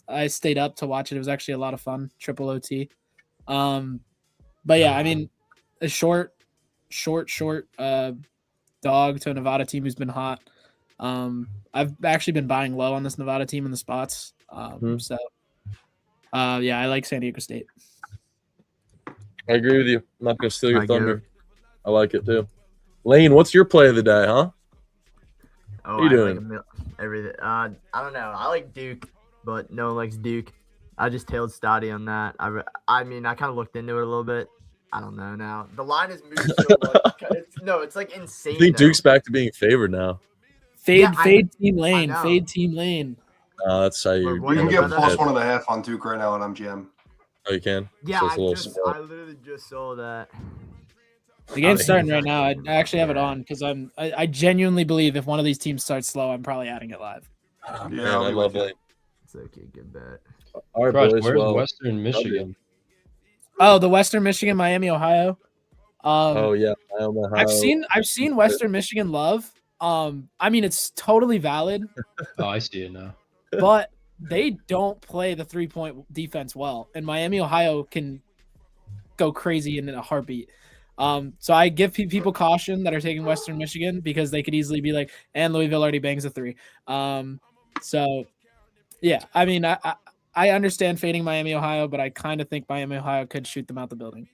I stayed up to watch it. It was actually a lot of fun. Triple OT. But yeah, I mean, a short dog to a Nevada team who's been hot. I've actually been buying low on this Nevada team in the spots. So yeah, I like San Diego State. I agree with you. I'm not going to steal your I get thunder. I like it too. Lane, what's your play of the day, huh? Oh, What are you doing? Everything. I don't know. I like Duke, but no one likes Duke. I just tailed Stoddy on that. I mean, I kind of looked into it a little bit. I don't know now. The line has moved so much. It's like insane. I think though. Duke's back to being favored now. Fade Team I Lane. know. Fade Team Lane. That's how you. What You can Yeah, get but plus 1.5 on Duke right now on MGM. Oh, you can. Yeah, So it's a little small. I literally just saw that. The game's starting right now. I actually have it on because I genuinely believe if one of these teams starts slow, I'm probably adding it live. Oh, Yeah, man, I'll I be love with you. Lane. It's okay, good bet. All right, Crush, boys. where's Well, Western Michigan? Oh, the Western Michigan, Miami, Ohio. oh yeah, Ohio. I've seen Western Michigan love. I mean, it's totally valid, Oh, I see it now. but they don't play the 3-point defense well, and Miami, Ohio can go crazy in a heartbeat. So I give people caution that are taking Western Michigan because they could easily be like, and Louisville already bangs a 3. So yeah, I mean, I understand fading Miami, Ohio, but I kind of think Miami, Ohio could shoot them out the building.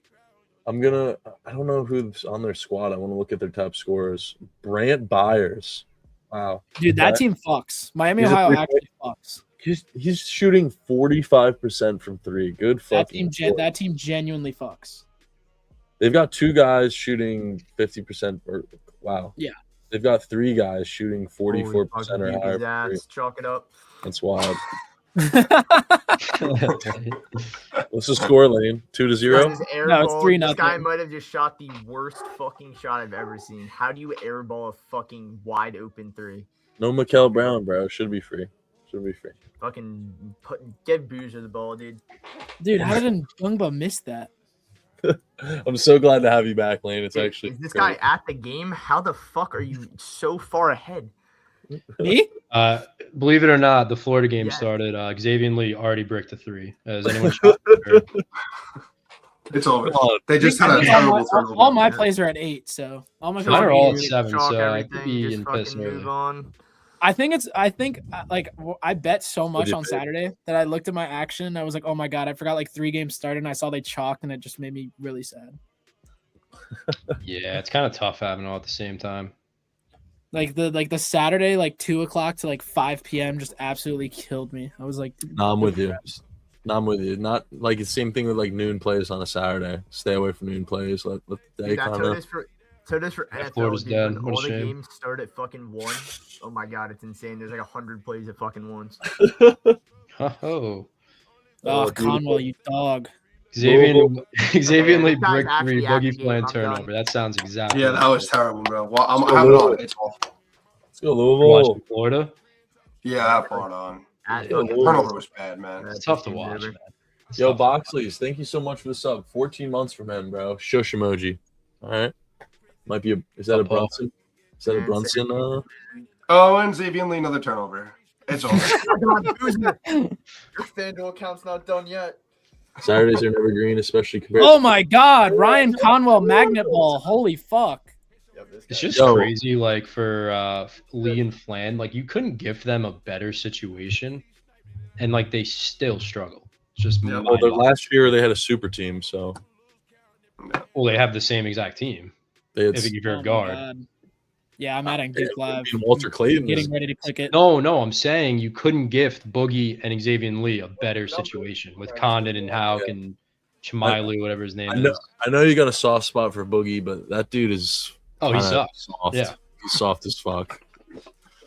I don't know who's on their squad. I want to look at their top scorers. Brant Byers. Wow. Dude, that Okay. team fucks. Miami, He's a Ohio three-point- actually fucks. He's shooting 45% from 3. Good That fucking. that team genuinely fucks. They've got 2 guys shooting 50% or Wow. Yeah. They've got 3 guys shooting 44% Holy or fucking higher. Newbies from three. ass. Chalk it up. That's wild. What's the score, Lane? 2-0. This No, it's airball, 3-0. This guy might have just shot the worst fucking shot I've ever seen. How do you airball a fucking wide open 3? No Mikael Brown, bro. Should be free. Fucking get Boozer the ball, dude. Dude, how did Mbungba miss that? I'm so glad to have you back, Lane. It's actually Is this great. guy at the game? How the fuck are you so far ahead? Me? Believe it or not, the Florida game Yeah. started. Xavier Lee already bricked a 3. Has anyone shot? It's over. Come on. They just had a all terrible turnover. my, all my plays are at 8, so all my plays Mine are are all at at 8. 7, Chalk so I everything, could be just in fucking piss move early. on. I think I bet so much you on bet? Saturday that I looked at my action and I was like, oh my god, I forgot like 3 games started and I saw they chalked and it just made me really sad. Yeah, it's kind of tough having it all at the same time. Like the Saturday like 2 o'clock to like 5 p.m. just absolutely killed me. I was like, No, I'm with you. Not like it's the same thing with like noon plays on a Saturday. Stay away from noon plays. Let the day Dude, that's kind so of. it is for NFL. Florida's Dude, dead. when What a all the shame. games start at fucking 1. Oh my god, it's insane. There's like 100 plays at fucking once. Oh, oh, beautiful. Conwell, you dog. Xavier Yeah, Lee this guy's brick 3, actually at the Boogie game. Flan I'm turnover. done. That sounds exactly. Yeah, that like was it. terrible, bro. Well, I'm Let's go having Louisville. on. It's off. Let's go You're Louisville. watching Florida. Yeah, that part on. At Yeah, fucking Turnover was bad, man. It's tough to watch, man. It's Yo, tough to watch. Boxleys, thank you so much for the sub. 14 months from him, bro. Shush emoji. All right. Might be is that a Up, up. Brunson? Is that a Yeah, Brunson? Oh, and Xavier Lee, another turnover. It's over. Your FanDuel account's not done yet. Saturdays are never green, especially compared. Oh my god, Ryan Conwell magnet ball. Holy fuck. It's just Yo. crazy, like for Lee and Flan, like you couldn't give them a better situation, and like they still struggle. It's just Yeah, Well, their mind-boggling. last year they had a super team, so Well, they have the same exact team. they had. If you're Oh a my guard. God. Yeah, I'm adding Duke Live. Walter Clayton. Getting ready to click it. No, I'm saying you couldn't gift Boogie and Xavier Lee a better situation with Condon and Hauk and Chimailu, whatever his name is. I know you got a soft spot for Boogie, but that dude is. Oh, he kinda sucks. Soft. Yeah. He's soft as fuck. wouldn't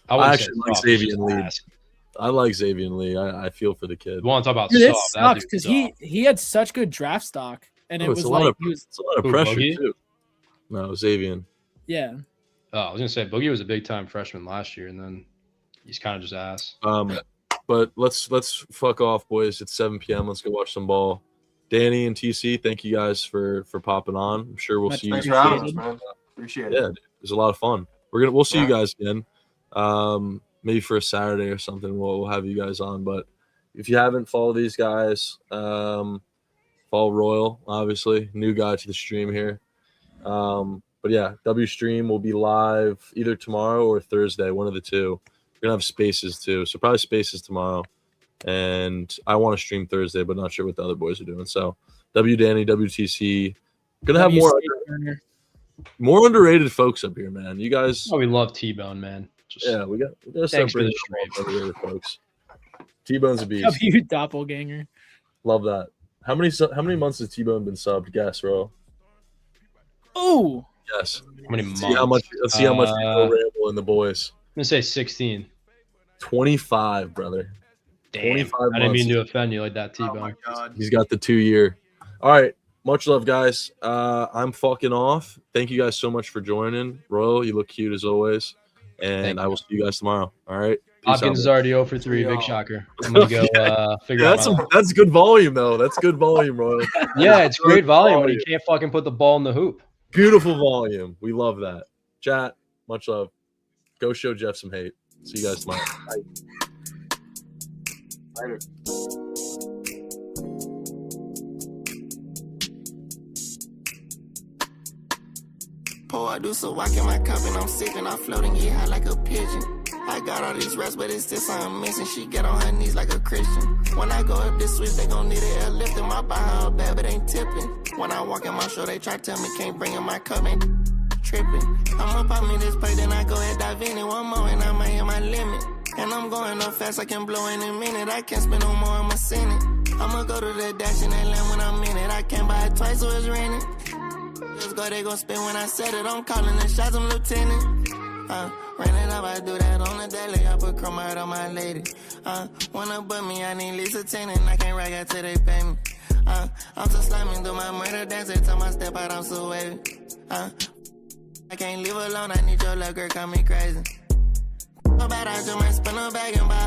say actually like soft, he's Xavier just Lee. ass. I like Xavier Lee. I feel for the kid. You want to talk about Dude, it soft? that sucks dude's because soft. he had such good draft stock, and Oh, it it's was a lot like of he was it's a lot of Who, pressure Boogie? too. No, Xavier. yeah. Oh, I was gonna say Boogie was a big time freshman last year, and then he's kind of just ass. But let's fuck off, boys. It's 7 p.m. Let's go watch some ball. Danny and TC, thank you guys for popping on. I'm sure we'll Much see you. Thanks for having us, Appreciated. man. Appreciate Yeah, it. dude, it was a lot of fun. We'll see you Yeah. guys again. Maybe for a Saturday or something. We'll have you guys on. But if you haven't followed these guys, follow Royal, obviously, new guy to the stream here. But yeah, W Stream will be live either tomorrow or Thursday, one of the two. We're gonna have spaces too, so probably spaces tomorrow. And I want to stream Thursday, but not sure what the other boys are doing. So W Danny, WTC, gonna have more underrated folks up here, man. You guys, Oh, we love T-Bone, man. Just, yeah, we got to start Thanks for bringing the some underrated folks. T-Bone's a beast. W doppelganger. Love that. How many months has T-Bone been subbed? Guess, Ro. Oh, Yes. How many months? See how much. Let's see how much we go ramble in the boys. I'm gonna say 16. 25, brother. Damn. 25 I didn't mean months. to offend you like that, Oh T-Bone. my god. He's got the 2-year. All right. Much love, guys. I'm fucking off. Thank you guys so much for joining. Royal, you look cute as always. And Thank I you. will see you guys tomorrow. All right. Peace out, Hopkins is man. already 0 for 3. Big shocker. I'm gonna go figure Yeah, out. that's good volume, though. That's good volume, Royal. Yeah, it's great volume when volume. you can't fucking put the ball in the hoop. Beautiful volume. We love that. Chat, much love. Go show Jeff some hate. See you guys tomorrow. Bye. Later. Pour I do so walk in my cup and I'm sipping, I'm floating, get high like a pigeon. I got all these reps, but it's still something missing. She get on her knees like a Christian. When I go up this switch, they gon' need an airlift. And my buy her bad, but ain't tipping. When I walk in my show, they try to tell me can't bring in my cup, ain't tripping. I'ma pop me this plate, then I go and dive in it one more, and I might hit my limit. And I'm going up fast, I can blow in a minute. I can't spend no more, I'ma send it. I'ma go to the dash in that land when I'm in it. I can't buy it twice, so it's rented. niggas go, they gon' spin when I said it. I'm calling the shots, I'm lieutenant. Ran it up, I do that on the daily. I put chrome out on my lady. Wanna put me, I need Lisa Tenant. I can't rag out till they pay me. I'm so slamming, do my murder dance. Every time I step out, I'm so wavy. I can't leave alone, I need your little girl, call me crazy. How about I just might spin a bag and buy